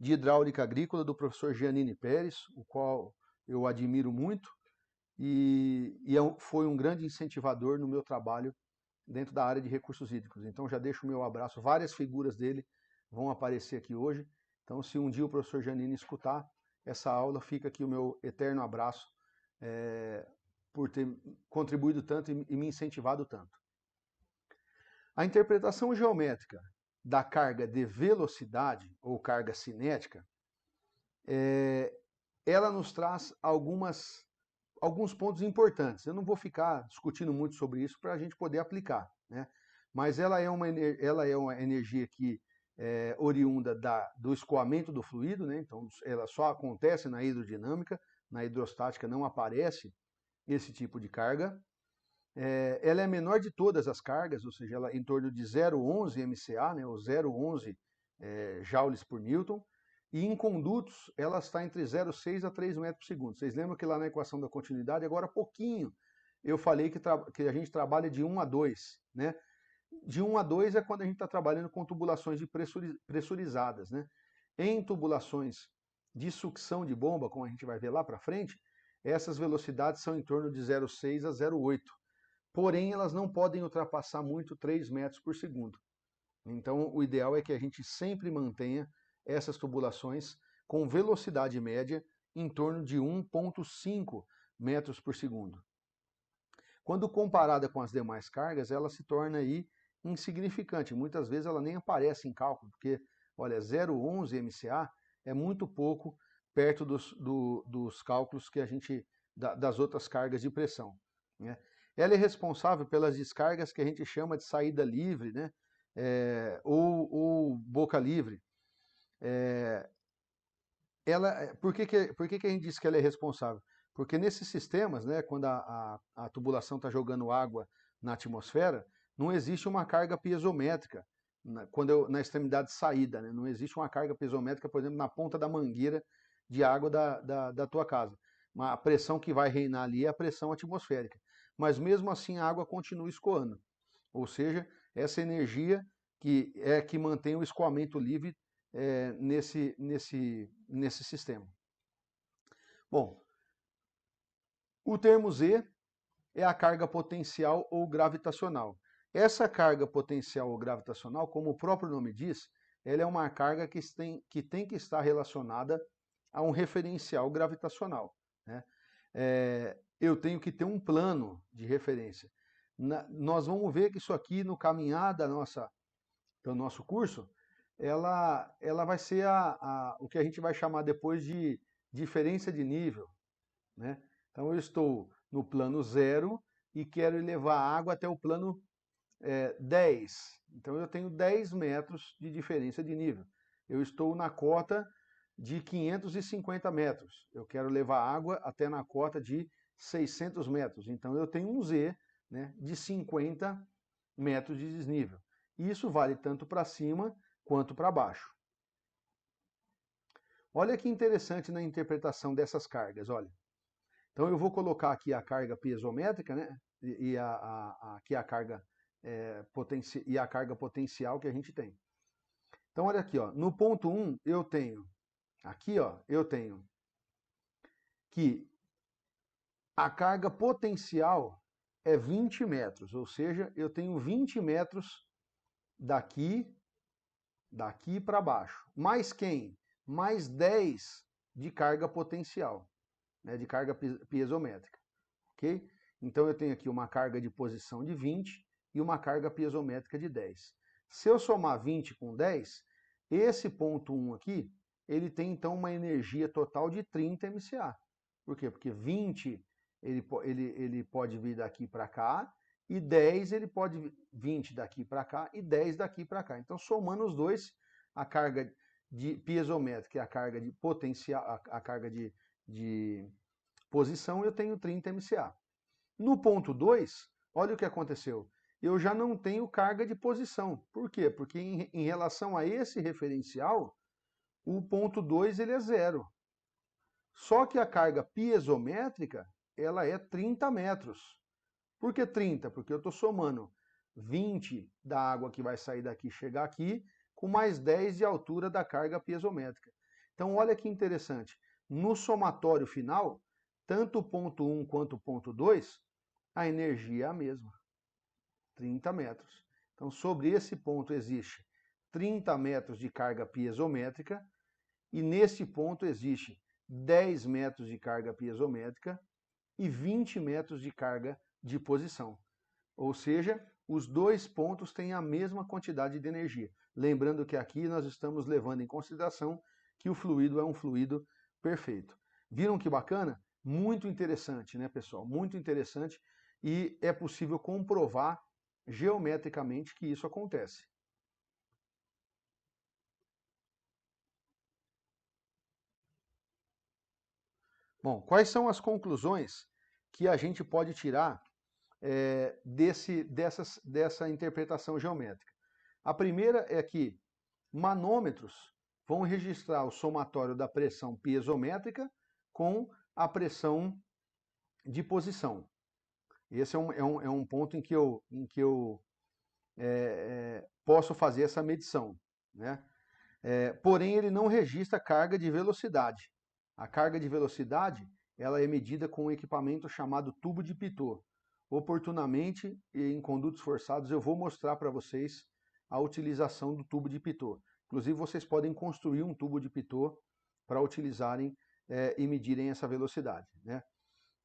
de hidráulica agrícola do professor Giannini Pérez, o qual eu admiro muito, e foi um grande incentivador no meu trabalho dentro da área de recursos hídricos. Então já deixo o meu abraço, várias figuras dele vão aparecer aqui hoje. Então, se um dia o professor Giannini escutar essa aula, fica aqui o meu eterno abraço por ter contribuído tanto e me incentivado tanto. A interpretação geométrica da carga de velocidade, ou carga cinética, ela nos traz alguns pontos importantes. Eu não vou ficar discutindo muito sobre isso para a gente poder aplicar, né? Mas ela é uma energia que é oriunda do escoamento do fluido, né? Então ela só acontece na hidrodinâmica, na hidrostática não aparece esse tipo de carga. Ela é a menor de todas as cargas, ou seja, ela é em torno de 0,11 MCA, né, ou 0,11 joules por Newton, e em condutos ela está entre 0,6 a 3 metros por segundo. Vocês lembram que lá na equação da continuidade, agora há pouquinho, eu falei que a gente trabalha de 1 a 2, né? De 1 a 2 é quando a gente está trabalhando com tubulações pressurizadas, né? Em tubulações de sucção de bomba, como a gente vai ver lá para frente, essas velocidades são em torno de 0,6 a 0,8. Porém, elas não podem ultrapassar muito 3 metros por segundo. Então, o ideal é que a gente sempre mantenha essas tubulações com velocidade média em torno de 1,5 metros por segundo. Quando comparada com as demais cargas, ela se torna aí insignificante. Muitas vezes ela nem aparece em cálculo, porque, olha, 0,11 MCA é muito pouco perto dos cálculos que a gente das outras cargas de pressão, né? Ela é responsável pelas descargas que a gente chama de saída livre, né? Ou boca livre. Por que a gente diz que ela é responsável? Porque nesses sistemas, né, quando a tubulação está jogando água na atmosfera, não existe uma carga piezométrica na extremidade de saída, né? Não existe uma carga piezométrica, por exemplo, na ponta da mangueira de água da tua casa. A pressão que vai reinar ali é a pressão atmosférica. Mas mesmo assim a água continua escoando. Ou seja, essa energia que mantém o escoamento livre nesse sistema. Bom, o termo Z é a carga potencial ou gravitacional. Essa carga potencial ou gravitacional, como o próprio nome diz, ela é uma carga que tem que estar relacionada a um referencial gravitacional, né? Eu tenho que ter um plano de referência. Nós vamos ver que isso aqui, no caminhar do nosso curso, ela vai ser o que a gente vai chamar depois de diferença de nível, né? Então eu estou no plano 0 e quero elevar a água até o plano 10. Então eu tenho 10 metros de diferença de nível. Eu estou na cota de 550 metros. Eu quero levar água até na cota de 600 metros. Então eu tenho um Z, né, de 50 metros de desnível. E isso vale tanto para cima quanto para baixo. Olha que interessante na interpretação dessas cargas, olha. Então eu vou colocar aqui a carga piezométrica, né, aqui a carga e a carga potencial que a gente tem. Então olha aqui, ó, no ponto 1 eu tenho, aqui ó, eu tenho que a carga potencial é 20 metros, ou seja, eu tenho 20 metros daqui para baixo. Mais quem? Mais 10 de carga potencial, né, de carga piezométrica, ok? Então eu tenho aqui uma carga de posição de 20 e uma carga piezométrica de 10. Se eu somar 20 com 10, esse ponto 1 aqui, ele tem então uma energia total de 30 MCA. Por quê? Porque 20 ele pode vir daqui para cá, e 10 ele pode 20 daqui para cá e 10 daqui para cá. Então, somando os dois, a carga de piezométrica e a carga de potencial, a carga de posição, eu tenho 30 MCA. No ponto 2, olha o que aconteceu. Eu já não tenho carga de posição. Por quê? Porque em relação a esse referencial, o ponto 2 ele é zero. Só que a carga piezométrica, ela é 30 metros. Por que 30? Porque eu estou somando 20 da água que vai sair daqui e chegar aqui, com mais 10 de altura da carga piezométrica. Então olha que interessante. No somatório final, tanto o ponto 1 quanto o ponto 2, a energia é a mesma. 30 metros. Então sobre esse ponto existe 30 metros de carga piezométrica, e nesse ponto existe 10 metros de carga piezométrica e 20 metros de carga de posição. Ou seja, os dois pontos têm a mesma quantidade de energia. Lembrando que aqui nós estamos levando em consideração que o fluido é um fluido perfeito. Viram que bacana? Muito interessante, né, pessoal? Muito interessante, e é possível comprovar geometricamente que isso acontece. Bom, quais são as conclusões que a gente pode tirar dessa interpretação geométrica? A primeira é que manômetros vão registrar o somatório da pressão piezométrica com a pressão de posição. Esse é um ponto em que eu posso fazer essa medição, né? Porém, ele não registra carga de velocidade. A carga de velocidade ela é medida com um equipamento chamado tubo de Pitot. Oportunamente, em condutos forçados, eu vou mostrar para vocês a utilização do tubo de Pitot. Inclusive, vocês podem construir um tubo de Pitot para utilizarem e medirem essa velocidade, né?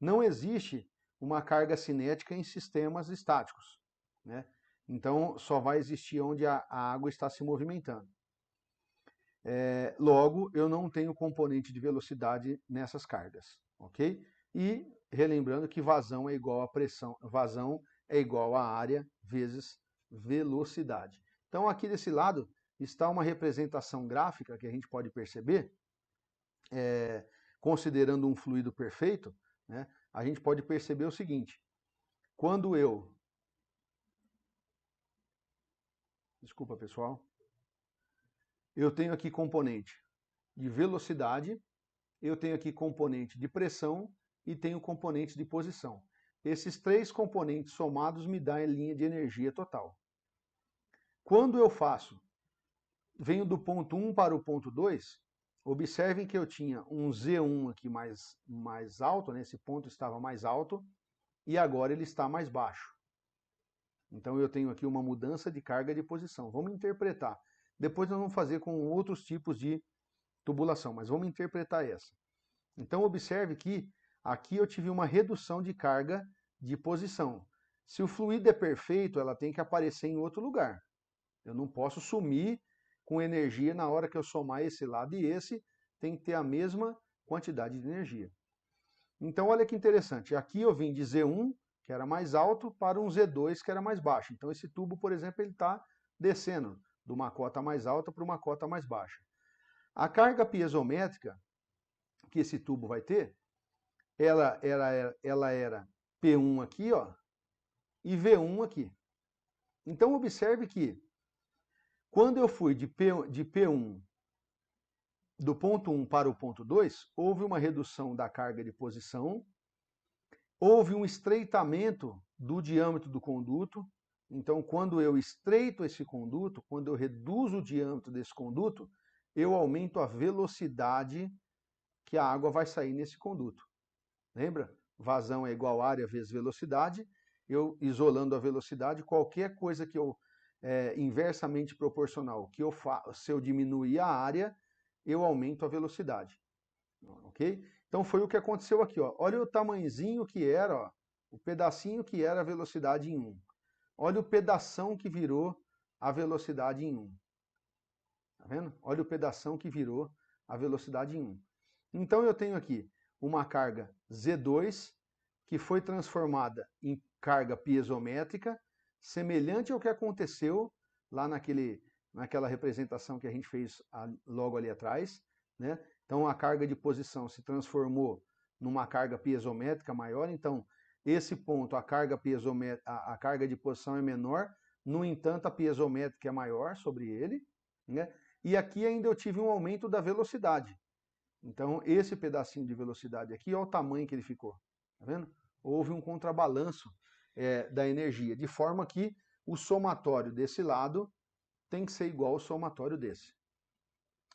Não existe uma carga cinética em sistemas estáticos, né? Então, só vai existir onde a água está se movimentando. Logo, eu não tenho componente de velocidade nessas cargas, ok? E relembrando que vazão é igual a pressão, vazão é igual a área vezes velocidade. Então aqui desse lado está uma representação gráfica que a gente pode perceber, considerando um fluido perfeito, né, a gente pode perceber o seguinte: quando desculpa pessoal, eu tenho aqui componente de velocidade, eu tenho aqui componente de pressão e tenho componente de posição. Esses três componentes somados me dão a linha de energia total. Quando eu venho do ponto 1 para o ponto 2, observem que eu tinha um Z1 aqui mais alto, né? Esse ponto estava mais alto, e agora ele está mais baixo. Então eu tenho aqui uma mudança de carga de posição. Vamos interpretar. Depois nós vamos fazer com outros tipos de tubulação, mas vamos interpretar essa. Então observe que aqui eu tive uma redução de carga de posição. Se o fluido é perfeito, ela tem que aparecer em outro lugar. Eu não posso sumir com energia na hora que eu somar esse lado e esse, tem que ter a mesma quantidade de energia. Então olha que interessante, aqui eu vim de Z1, que era mais alto, para um Z2, que era mais baixo. Então esse tubo, por exemplo, ele está descendo de uma cota mais alta para uma cota mais baixa. A carga piezométrica que esse tubo vai ter, ela era P1 aqui, ó, e V1 aqui. Então observe que quando eu fui de P1 do ponto 1 para o ponto 2, houve uma redução da carga de posição, houve um estreitamento do diâmetro do conduto. Então, quando eu estreito esse conduto, quando eu reduzo o diâmetro desse conduto, eu aumento a velocidade que a água vai sair nesse conduto. Lembra? Vazão é igual a área vezes velocidade. Eu isolando a velocidade, qualquer coisa que eu inversamente proporcional que eu faço, se eu diminuir a área, eu aumento a velocidade. Ok? Então foi o que aconteceu aqui, ó. Olha o tamanhozinho que era, ó, o pedacinho que era a velocidade em 1. Olha o pedação que virou a velocidade em 1. Tá vendo? Olha o pedação que virou a velocidade em 1. Então eu tenho aqui uma carga Z2 que foi transformada em carga piezométrica, semelhante ao que aconteceu lá naquela representação que a gente fez logo ali atrás, né? Então a carga de posição se transformou numa carga piezométrica maior, então esse ponto, a carga de posição é menor, no entanto a piezométrica é maior sobre ele, né? E aqui ainda eu tive um aumento da velocidade. Então esse pedacinho de velocidade aqui, olha o tamanho que ele ficou, tá vendo? Houve um contrabalanço da energia, de forma que o somatório desse lado tem que ser igual ao somatório desse.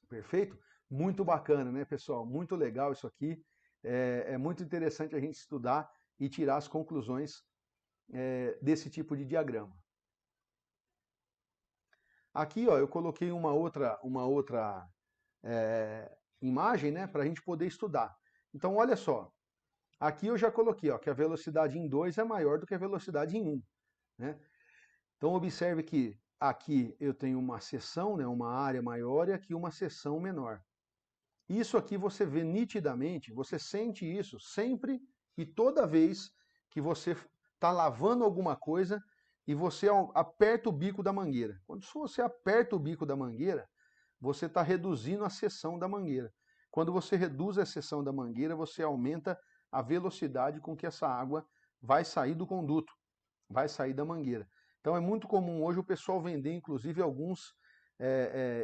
Perfeito? Muito bacana, né, pessoal? Muito legal isso aqui. É muito interessante a gente estudar e tirar as conclusões desse tipo de diagrama. Aqui, ó, eu coloquei uma outra imagem, né, para a gente poder estudar. Então, olha só. Aqui eu já coloquei, ó, que a velocidade em 2 é maior do que a velocidade em 1. Né? Então observe que aqui eu tenho uma seção, né, uma área maior, e aqui uma seção menor. Isso aqui você vê nitidamente, você sente isso sempre e toda vez que você está lavando alguma coisa e você aperta o bico da mangueira. Quando você aperta o bico da mangueira, você está reduzindo a seção da mangueira. Quando você reduz a seção da mangueira, você aumenta a velocidade com que essa água vai sair do conduto, vai sair da mangueira. Então é muito comum hoje o pessoal vender, inclusive, alguns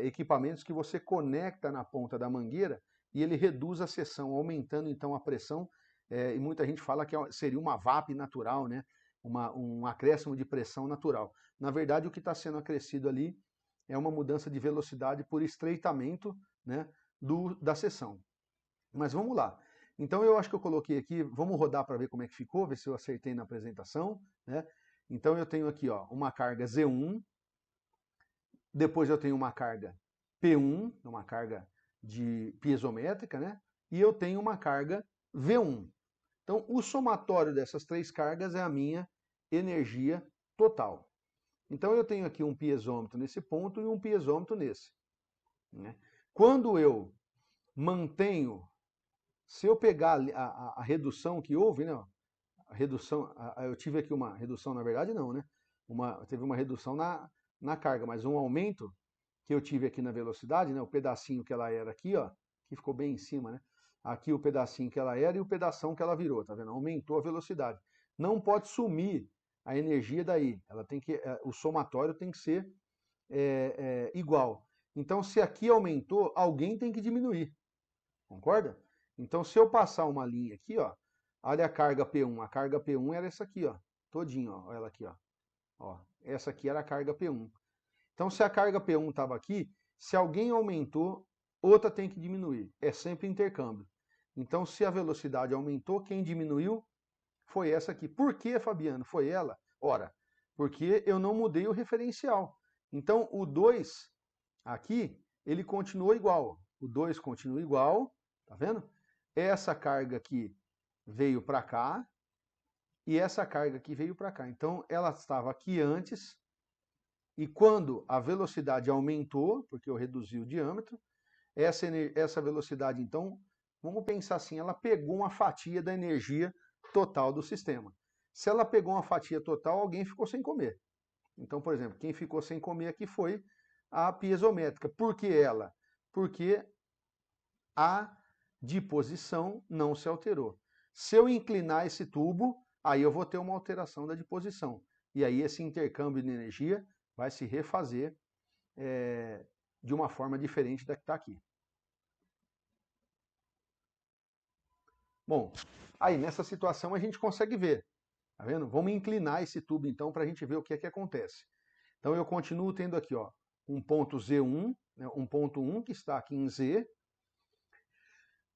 equipamentos que você conecta na ponta da mangueira e ele reduz a seção, aumentando então a pressão, e muita gente fala que seria uma VAP natural, né? Um acréscimo de pressão natural. Na verdade, o que está sendo acrescido ali é uma mudança de velocidade por estreitamento, né, da seção. Mas vamos lá. Então eu acho que eu coloquei aqui, vamos rodar para ver como é que ficou, ver se eu acertei na apresentação, né? Então eu tenho aqui, ó, uma carga Z1, depois eu tenho uma carga P1, uma carga de piezométrica, né? E eu tenho uma carga V1. Então o somatório dessas três cargas é a minha energia total. Então eu tenho aqui um piezômetro nesse ponto e um piezômetro nesse. Né? Quando eu mantenho, se eu pegar a redução que houve, né? A redução, eu tive aqui uma redução, na verdade não, né? Teve uma redução na carga, mas um aumento que eu tive aqui na velocidade, né? O pedacinho que ela era aqui, ó, que ficou bem em cima, né? Aqui o pedacinho que ela era e o pedação que ela virou, tá vendo? Aumentou a velocidade. Não pode sumir a energia daí. Ela tem que, o somatório tem que ser igual. Então, se aqui aumentou, alguém tem que diminuir. Concorda? Então, se eu passar uma linha aqui, ó, olha a carga P1. A carga P1 era essa aqui, ó, todinho, ó, ela aqui, ó. Essa aqui era a carga P1. Então, se a carga P1 estava aqui, se alguém aumentou, outra tem que diminuir. É sempre intercâmbio. Então, se a velocidade aumentou, quem diminuiu foi essa aqui. Por que, Fabiano? Foi ela? Ora, porque eu não mudei o referencial. Então, o 2 aqui, ele continuou igual. O 2 continua igual, tá vendo? Essa carga aqui veio para cá e essa carga aqui veio para cá. Então, ela estava aqui antes e quando a velocidade aumentou, porque eu reduzi o diâmetro, essa velocidade, então, vamos pensar assim, ela pegou uma fatia da energia total do sistema. Se ela pegou uma fatia total, alguém ficou sem comer. Então, por exemplo, quem ficou sem comer aqui foi a piezométrica. Por que ela? Porque a de posição não se alterou. Se eu inclinar esse tubo, aí eu vou ter uma alteração da de posição. E aí esse intercâmbio de energia vai se refazer de uma forma diferente da que está aqui. Bom, aí nessa situação a gente consegue ver, tá vendo? Vamos inclinar esse tubo então para a gente ver o que é que acontece. Então eu continuo tendo aqui, ó, um ponto Z1, né, um ponto 1 que está aqui em Z.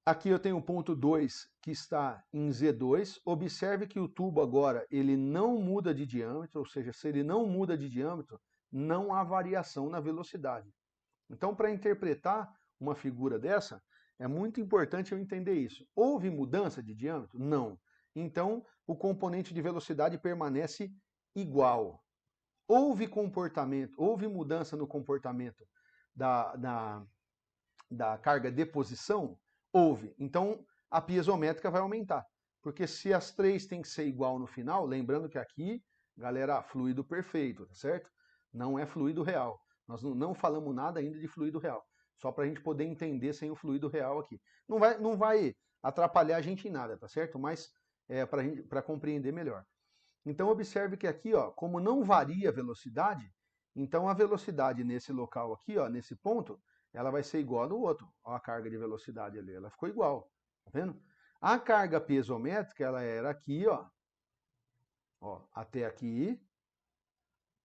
Aqui eu tenho o ponto 2 que está em Z2. Observe que o tubo agora ele não muda de diâmetro, ou seja, se ele não muda de diâmetro, não há variação na velocidade. Então, para interpretar uma figura dessa, é muito importante eu entender isso. Houve mudança de diâmetro? Não. Então, o componente de velocidade permanece igual. Houve mudança no comportamento da carga de posição? Houve. Então, a piezométrica vai aumentar. Porque se as três têm que ser igual no final, lembrando que aqui, galera, fluido perfeito, tá certo? Não é fluido real. Nós não falamos nada ainda de fluido real. Só para a gente poder entender sem o fluido real aqui. Não vai atrapalhar a gente em nada, tá certo? Mas para compreender melhor. Então observe que aqui, ó, como não varia a velocidade, então a velocidade nesse local aqui, ó, nesse ponto, ela vai ser igual no outro. Ó, a carga de velocidade ali, ela ficou igual, tá vendo? A carga piezométrica, ela era aqui, ó, até aqui,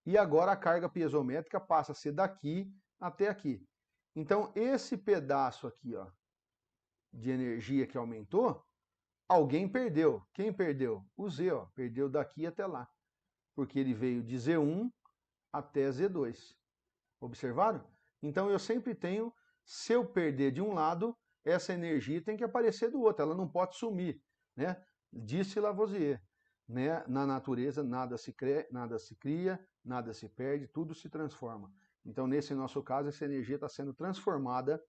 e agora a carga piezométrica passa a ser daqui até aqui. Então esse pedaço aqui, ó, de energia que aumentou, alguém perdeu. Quem perdeu? O Z, ó, perdeu daqui até lá, porque ele veio de Z1 até Z2. Observaram? Então eu sempre tenho, se eu perder de um lado, essa energia tem que aparecer do outro, ela não pode sumir, né? Disse Lavoisier, né? Na natureza nada se cria, nada se perde, tudo se transforma. Então nesse nosso caso, essa energia está sendo transformada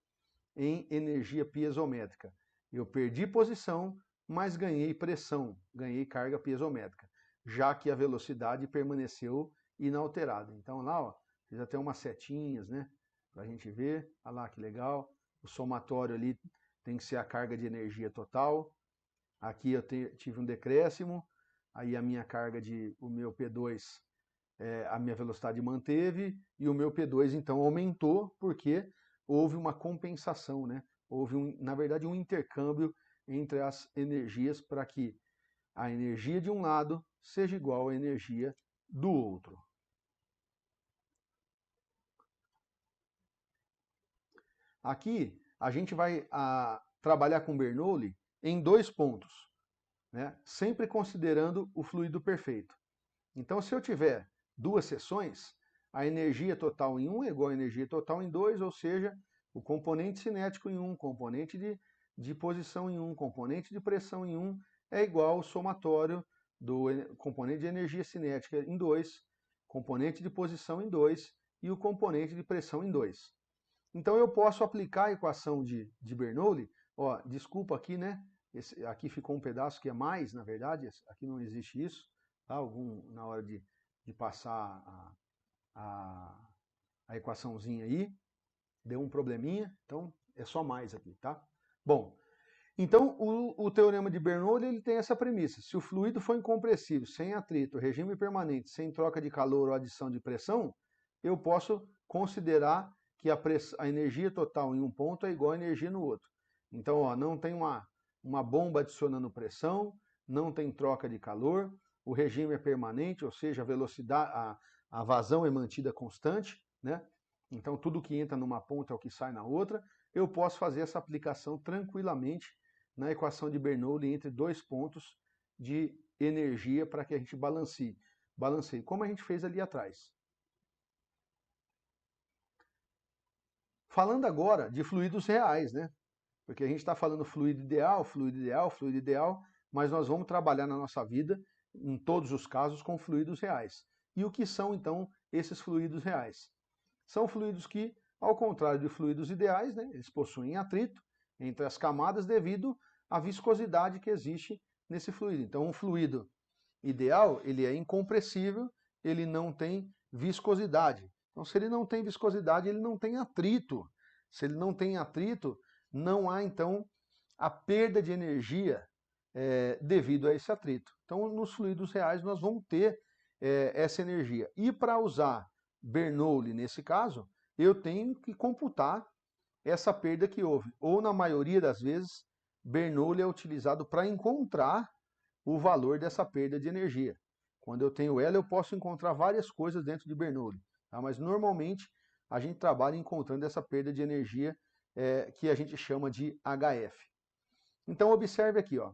em energia piezométrica. Eu perdi posição, mas ganhei pressão, ganhei carga piezométrica, já que a velocidade permaneceu inalterada. Então lá, ó, fiz até umas setinhas, né, para a gente ver. Olha lá que legal. O somatório ali tem que ser a carga de energia total. Aqui eu tive um decréscimo, aí a minha carga o meu P2, a minha velocidade manteve, e o meu P2 então aumentou, porque houve uma compensação, né? Houve, na verdade, um intercâmbio entre as energias para que a energia de um lado seja igual à energia do outro. Aqui a gente vai trabalhar com Bernoulli em dois pontos, né? Sempre considerando o fluido perfeito. Então, se eu tiver duas seções, a energia total em 1 é igual à energia total em 2, ou seja, o componente cinético em 1, componente de posição em 1, componente de pressão em 1, é igual ao somatório do componente de energia cinética em 2, componente de posição em 2 e o componente de pressão em 2. Então eu posso aplicar a equação de Bernoulli, ó, desculpa aqui, né? Aqui ficou um pedaço que é mais, na verdade, aqui não existe isso, tá? Na hora de passar a equaçãozinha aí, deu um probleminha, então é só mais aqui, tá? Bom, então o teorema de Bernoulli ele tem essa premissa: se o fluido for incompressível, sem atrito, regime permanente, sem troca de calor ou adição de pressão, eu posso considerar que a energia total em um ponto é igual à energia no outro. Então, ó, não tem uma bomba adicionando pressão, não tem troca de calor, o regime é permanente, ou seja, a velocidade, a vazão é mantida constante, né? Então tudo que entra numa ponta é o que sai na outra. Eu posso fazer essa aplicação tranquilamente na equação de Bernoulli entre dois pontos de energia para que a gente balanceie, como a gente fez ali atrás. Falando agora de fluidos reais, né? Porque a gente está falando fluido ideal, mas nós vamos trabalhar na nossa vida, em todos os casos, com fluidos reais. E o que são, então, esses fluidos reais? São fluidos que, ao contrário de fluidos ideais, né, eles possuem atrito entre as camadas devido à viscosidade que existe nesse fluido. Então, um fluido ideal, ele é incompressível, ele não tem viscosidade. Então, se ele não tem viscosidade, ele não tem atrito. Se ele não tem atrito, não há então a perda de energia devido a esse atrito. Então, nos fluidos reais, nós vamos ter essa energia. E para usar Bernoulli, nesse caso, eu tenho que computar essa perda que houve. Ou, na maioria das vezes, Bernoulli é utilizado para encontrar o valor dessa perda de energia. Quando eu tenho ela, eu posso encontrar várias coisas dentro de Bernoulli. Tá? Mas, normalmente, a gente trabalha encontrando essa perda de energia que a gente chama de HF. Então, observe aqui, ó.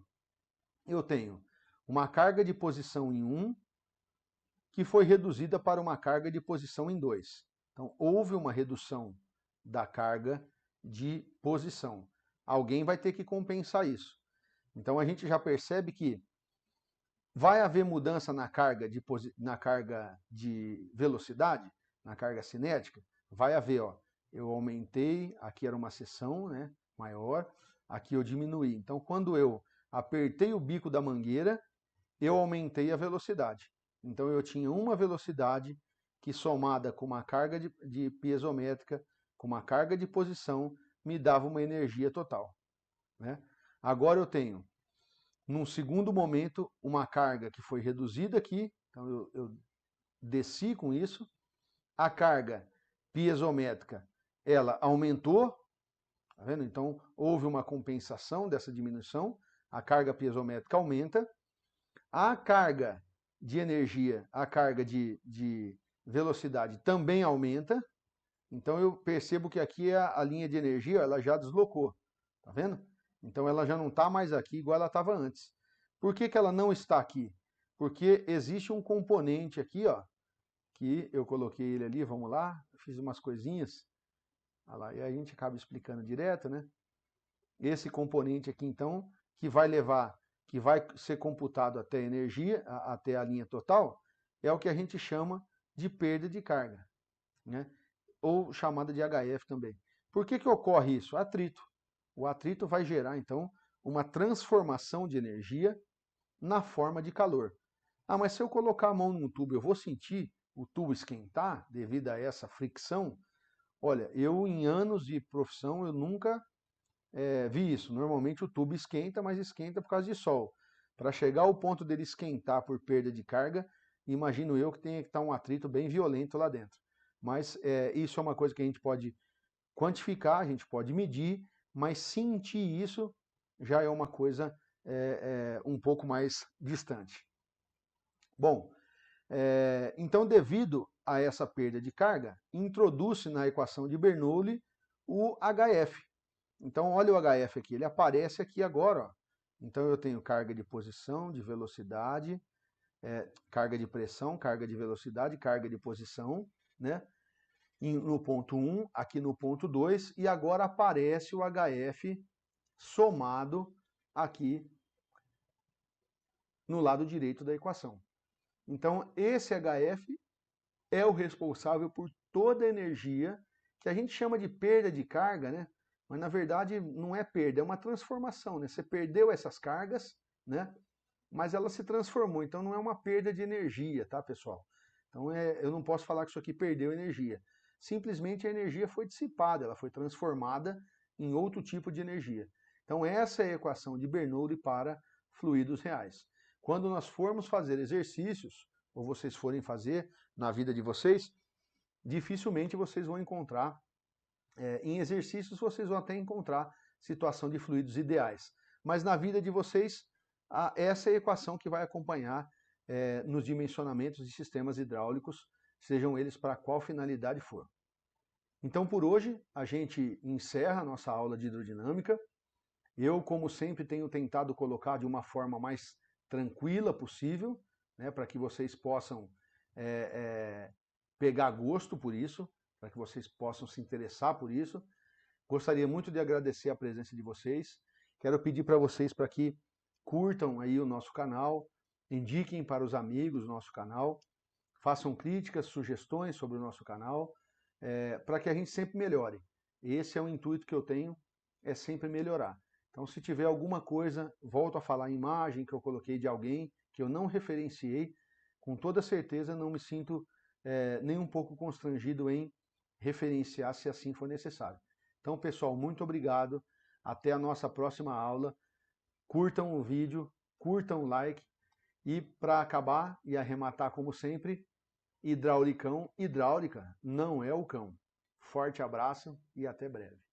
Eu tenho uma carga de posição em 1 que foi reduzida para uma carga de posição em 2. Então, houve uma redução da carga de posição. Alguém vai ter que compensar isso. Então, a gente já percebe que vai haver mudança na carga de velocidade, na carga cinética? Vai haver, ó. Eu aumentei, aqui era uma seção, né, maior, aqui eu diminuí. Então, quando eu apertei o bico da mangueira, eu aumentei a velocidade. Então, eu tinha uma velocidade que, somada com uma carga de piezométrica, com uma carga de posição, me dava uma energia total, né? Agora eu tenho, num segundo momento, uma carga que foi reduzida aqui, então eu desci com isso, a carga piezométrica, ela aumentou, tá vendo? Então, houve uma compensação dessa diminuição, a carga piezométrica aumenta, a carga de energia, a carga de velocidade também aumenta, então eu percebo que aqui a linha de energia ela já deslocou, tá vendo? Então ela já não está mais aqui igual ela estava antes. Por que ela não está aqui? Porque existe um componente aqui, ó, que eu coloquei ele ali, vamos lá, fiz umas coisinhas, olha lá, e a gente acaba explicando direto, né? Esse componente aqui, então, que vai ser computado até a energia, até a linha total, é o que a gente chama de perda de carga, né? Ou chamada de HF também. Por que ocorre isso? Atrito. O atrito vai gerar, então, uma transformação de energia na forma de calor. Ah, mas se eu colocar a mão num tubo, eu vou sentir o tubo esquentar devido a essa fricção? Olha, eu em anos de profissão, eu nunca vi isso. Normalmente o tubo esquenta, mas esquenta por causa de sol. Para chegar ao ponto dele esquentar por perda de carga, imagino eu que tenha que estar um atrito bem violento lá dentro. Mas isso é uma coisa que a gente pode quantificar, a gente pode medir, mas sentir isso já é uma coisa um pouco mais distante. Bom, então devido a essa perda de carga, introduz-se na equação de Bernoulli o HF. Então olha o HF aqui, ele aparece aqui agora, ó. Então eu tenho carga de posição, de velocidade, carga de pressão, carga de velocidade, carga de posição, né? No ponto 1, aqui no ponto 2, e agora aparece o HF somado aqui no lado direito da equação. Então, esse HF é o responsável por toda a energia que a gente chama de perda de carga, né? Mas na verdade não é perda, é uma transformação, né? Você perdeu essas cargas, né? Mas ela se transformou, então não é uma perda de energia, tá, pessoal? Então eu não posso falar que isso aqui perdeu energia. Simplesmente a energia foi dissipada, ela foi transformada em outro tipo de energia. Então essa é a equação de Bernoulli para fluidos reais. Quando nós formos fazer exercícios, ou vocês forem fazer na vida de vocês, dificilmente vocês vão encontrar, em exercícios vocês vão até encontrar situação de fluidos ideais. Mas na vida de vocês, essa é a equação que vai acompanhar nos dimensionamentos de sistemas hidráulicos, sejam eles para qual finalidade for. Então, por hoje, a gente encerra a nossa aula de hidrodinâmica. Eu, como sempre, tenho tentado colocar de uma forma mais tranquila possível, né, para que vocês possam pegar gosto por isso, para que vocês possam se interessar por isso. Gostaria muito de agradecer a presença de vocês. Quero pedir para vocês para que curtam aí o nosso canal, indiquem para os amigos o nosso canal, façam críticas, sugestões sobre o nosso canal, para que a gente sempre melhore. Esse é o intuito que eu tenho, é sempre melhorar. Então, se tiver alguma coisa, volto a falar a imagem que eu coloquei de alguém que eu não referenciei, com toda certeza não me sinto nem um pouco constrangido em referenciar se assim for necessário. Então, pessoal, muito obrigado. Até a nossa próxima aula. Curtam o vídeo, curtam o like e para acabar e arrematar como sempre, hidraulicão, hidráulica não é o cão. Forte abraço e até breve.